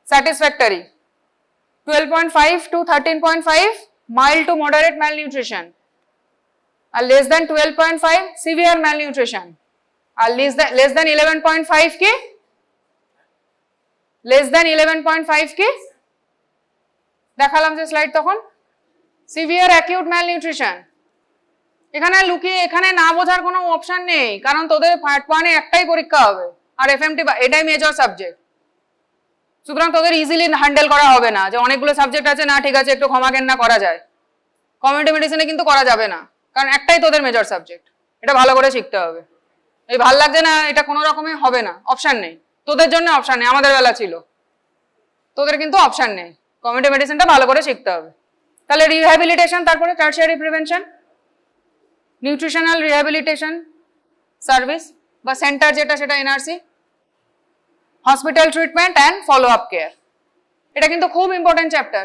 satisfactory. 12.5 to 13.5 mild to moderate malnutrition, আর লেস দ্যান 12.5 সিভিয়ার malnutrition, আর লেস দ্যান 11.5 কি? লেস দ্যান 11.5 কি দেখালাম যে স্লাইড তখন? Severe acute malnutrition। এখানে লুকিয়ে এখানে না বোঝার কোনো অপশন নেই, কারণ তোদের পার্ট 1 এ একটাই পরীক্ষা হবে আর এফএমটি এটাই মেজর সাবজেক্ট। সুতরাং তোদের ইজিলি হ্যান্ডেল করা হবে না যে অনেকগুলো সাবজেক্ট আছে, না ঠিক আছে একটু ক্ষমা না করা যায়। কমিউনিটি মেডিসিনে কিন্তু করা যাবে না, কারণ একটাই তোদের মেজর সাবজেক্ট, এটা ভালো করে শিখতে হবে। এই ভাল লাগছে না, এটা কোনো রকমে হবে না, অপশন নেই তোদের জন্য, অপশন নেই। আমাদের বেলা ছিল, তোদের কিন্তু অপশন নেই, কমিউনিটি মেডিসিনটা ভালো করে শিখতে হবে। তাহলে রিহ্যাবিলিটেশন, তারপরে tertiary prevention, nutritional rehabilitation service বা সেন্টার যেটা সেটা NRC, hospital treatment and follow up care. এটা কিন্তু খুব ইম্পর্টেন্ট চ্যাপ্টার।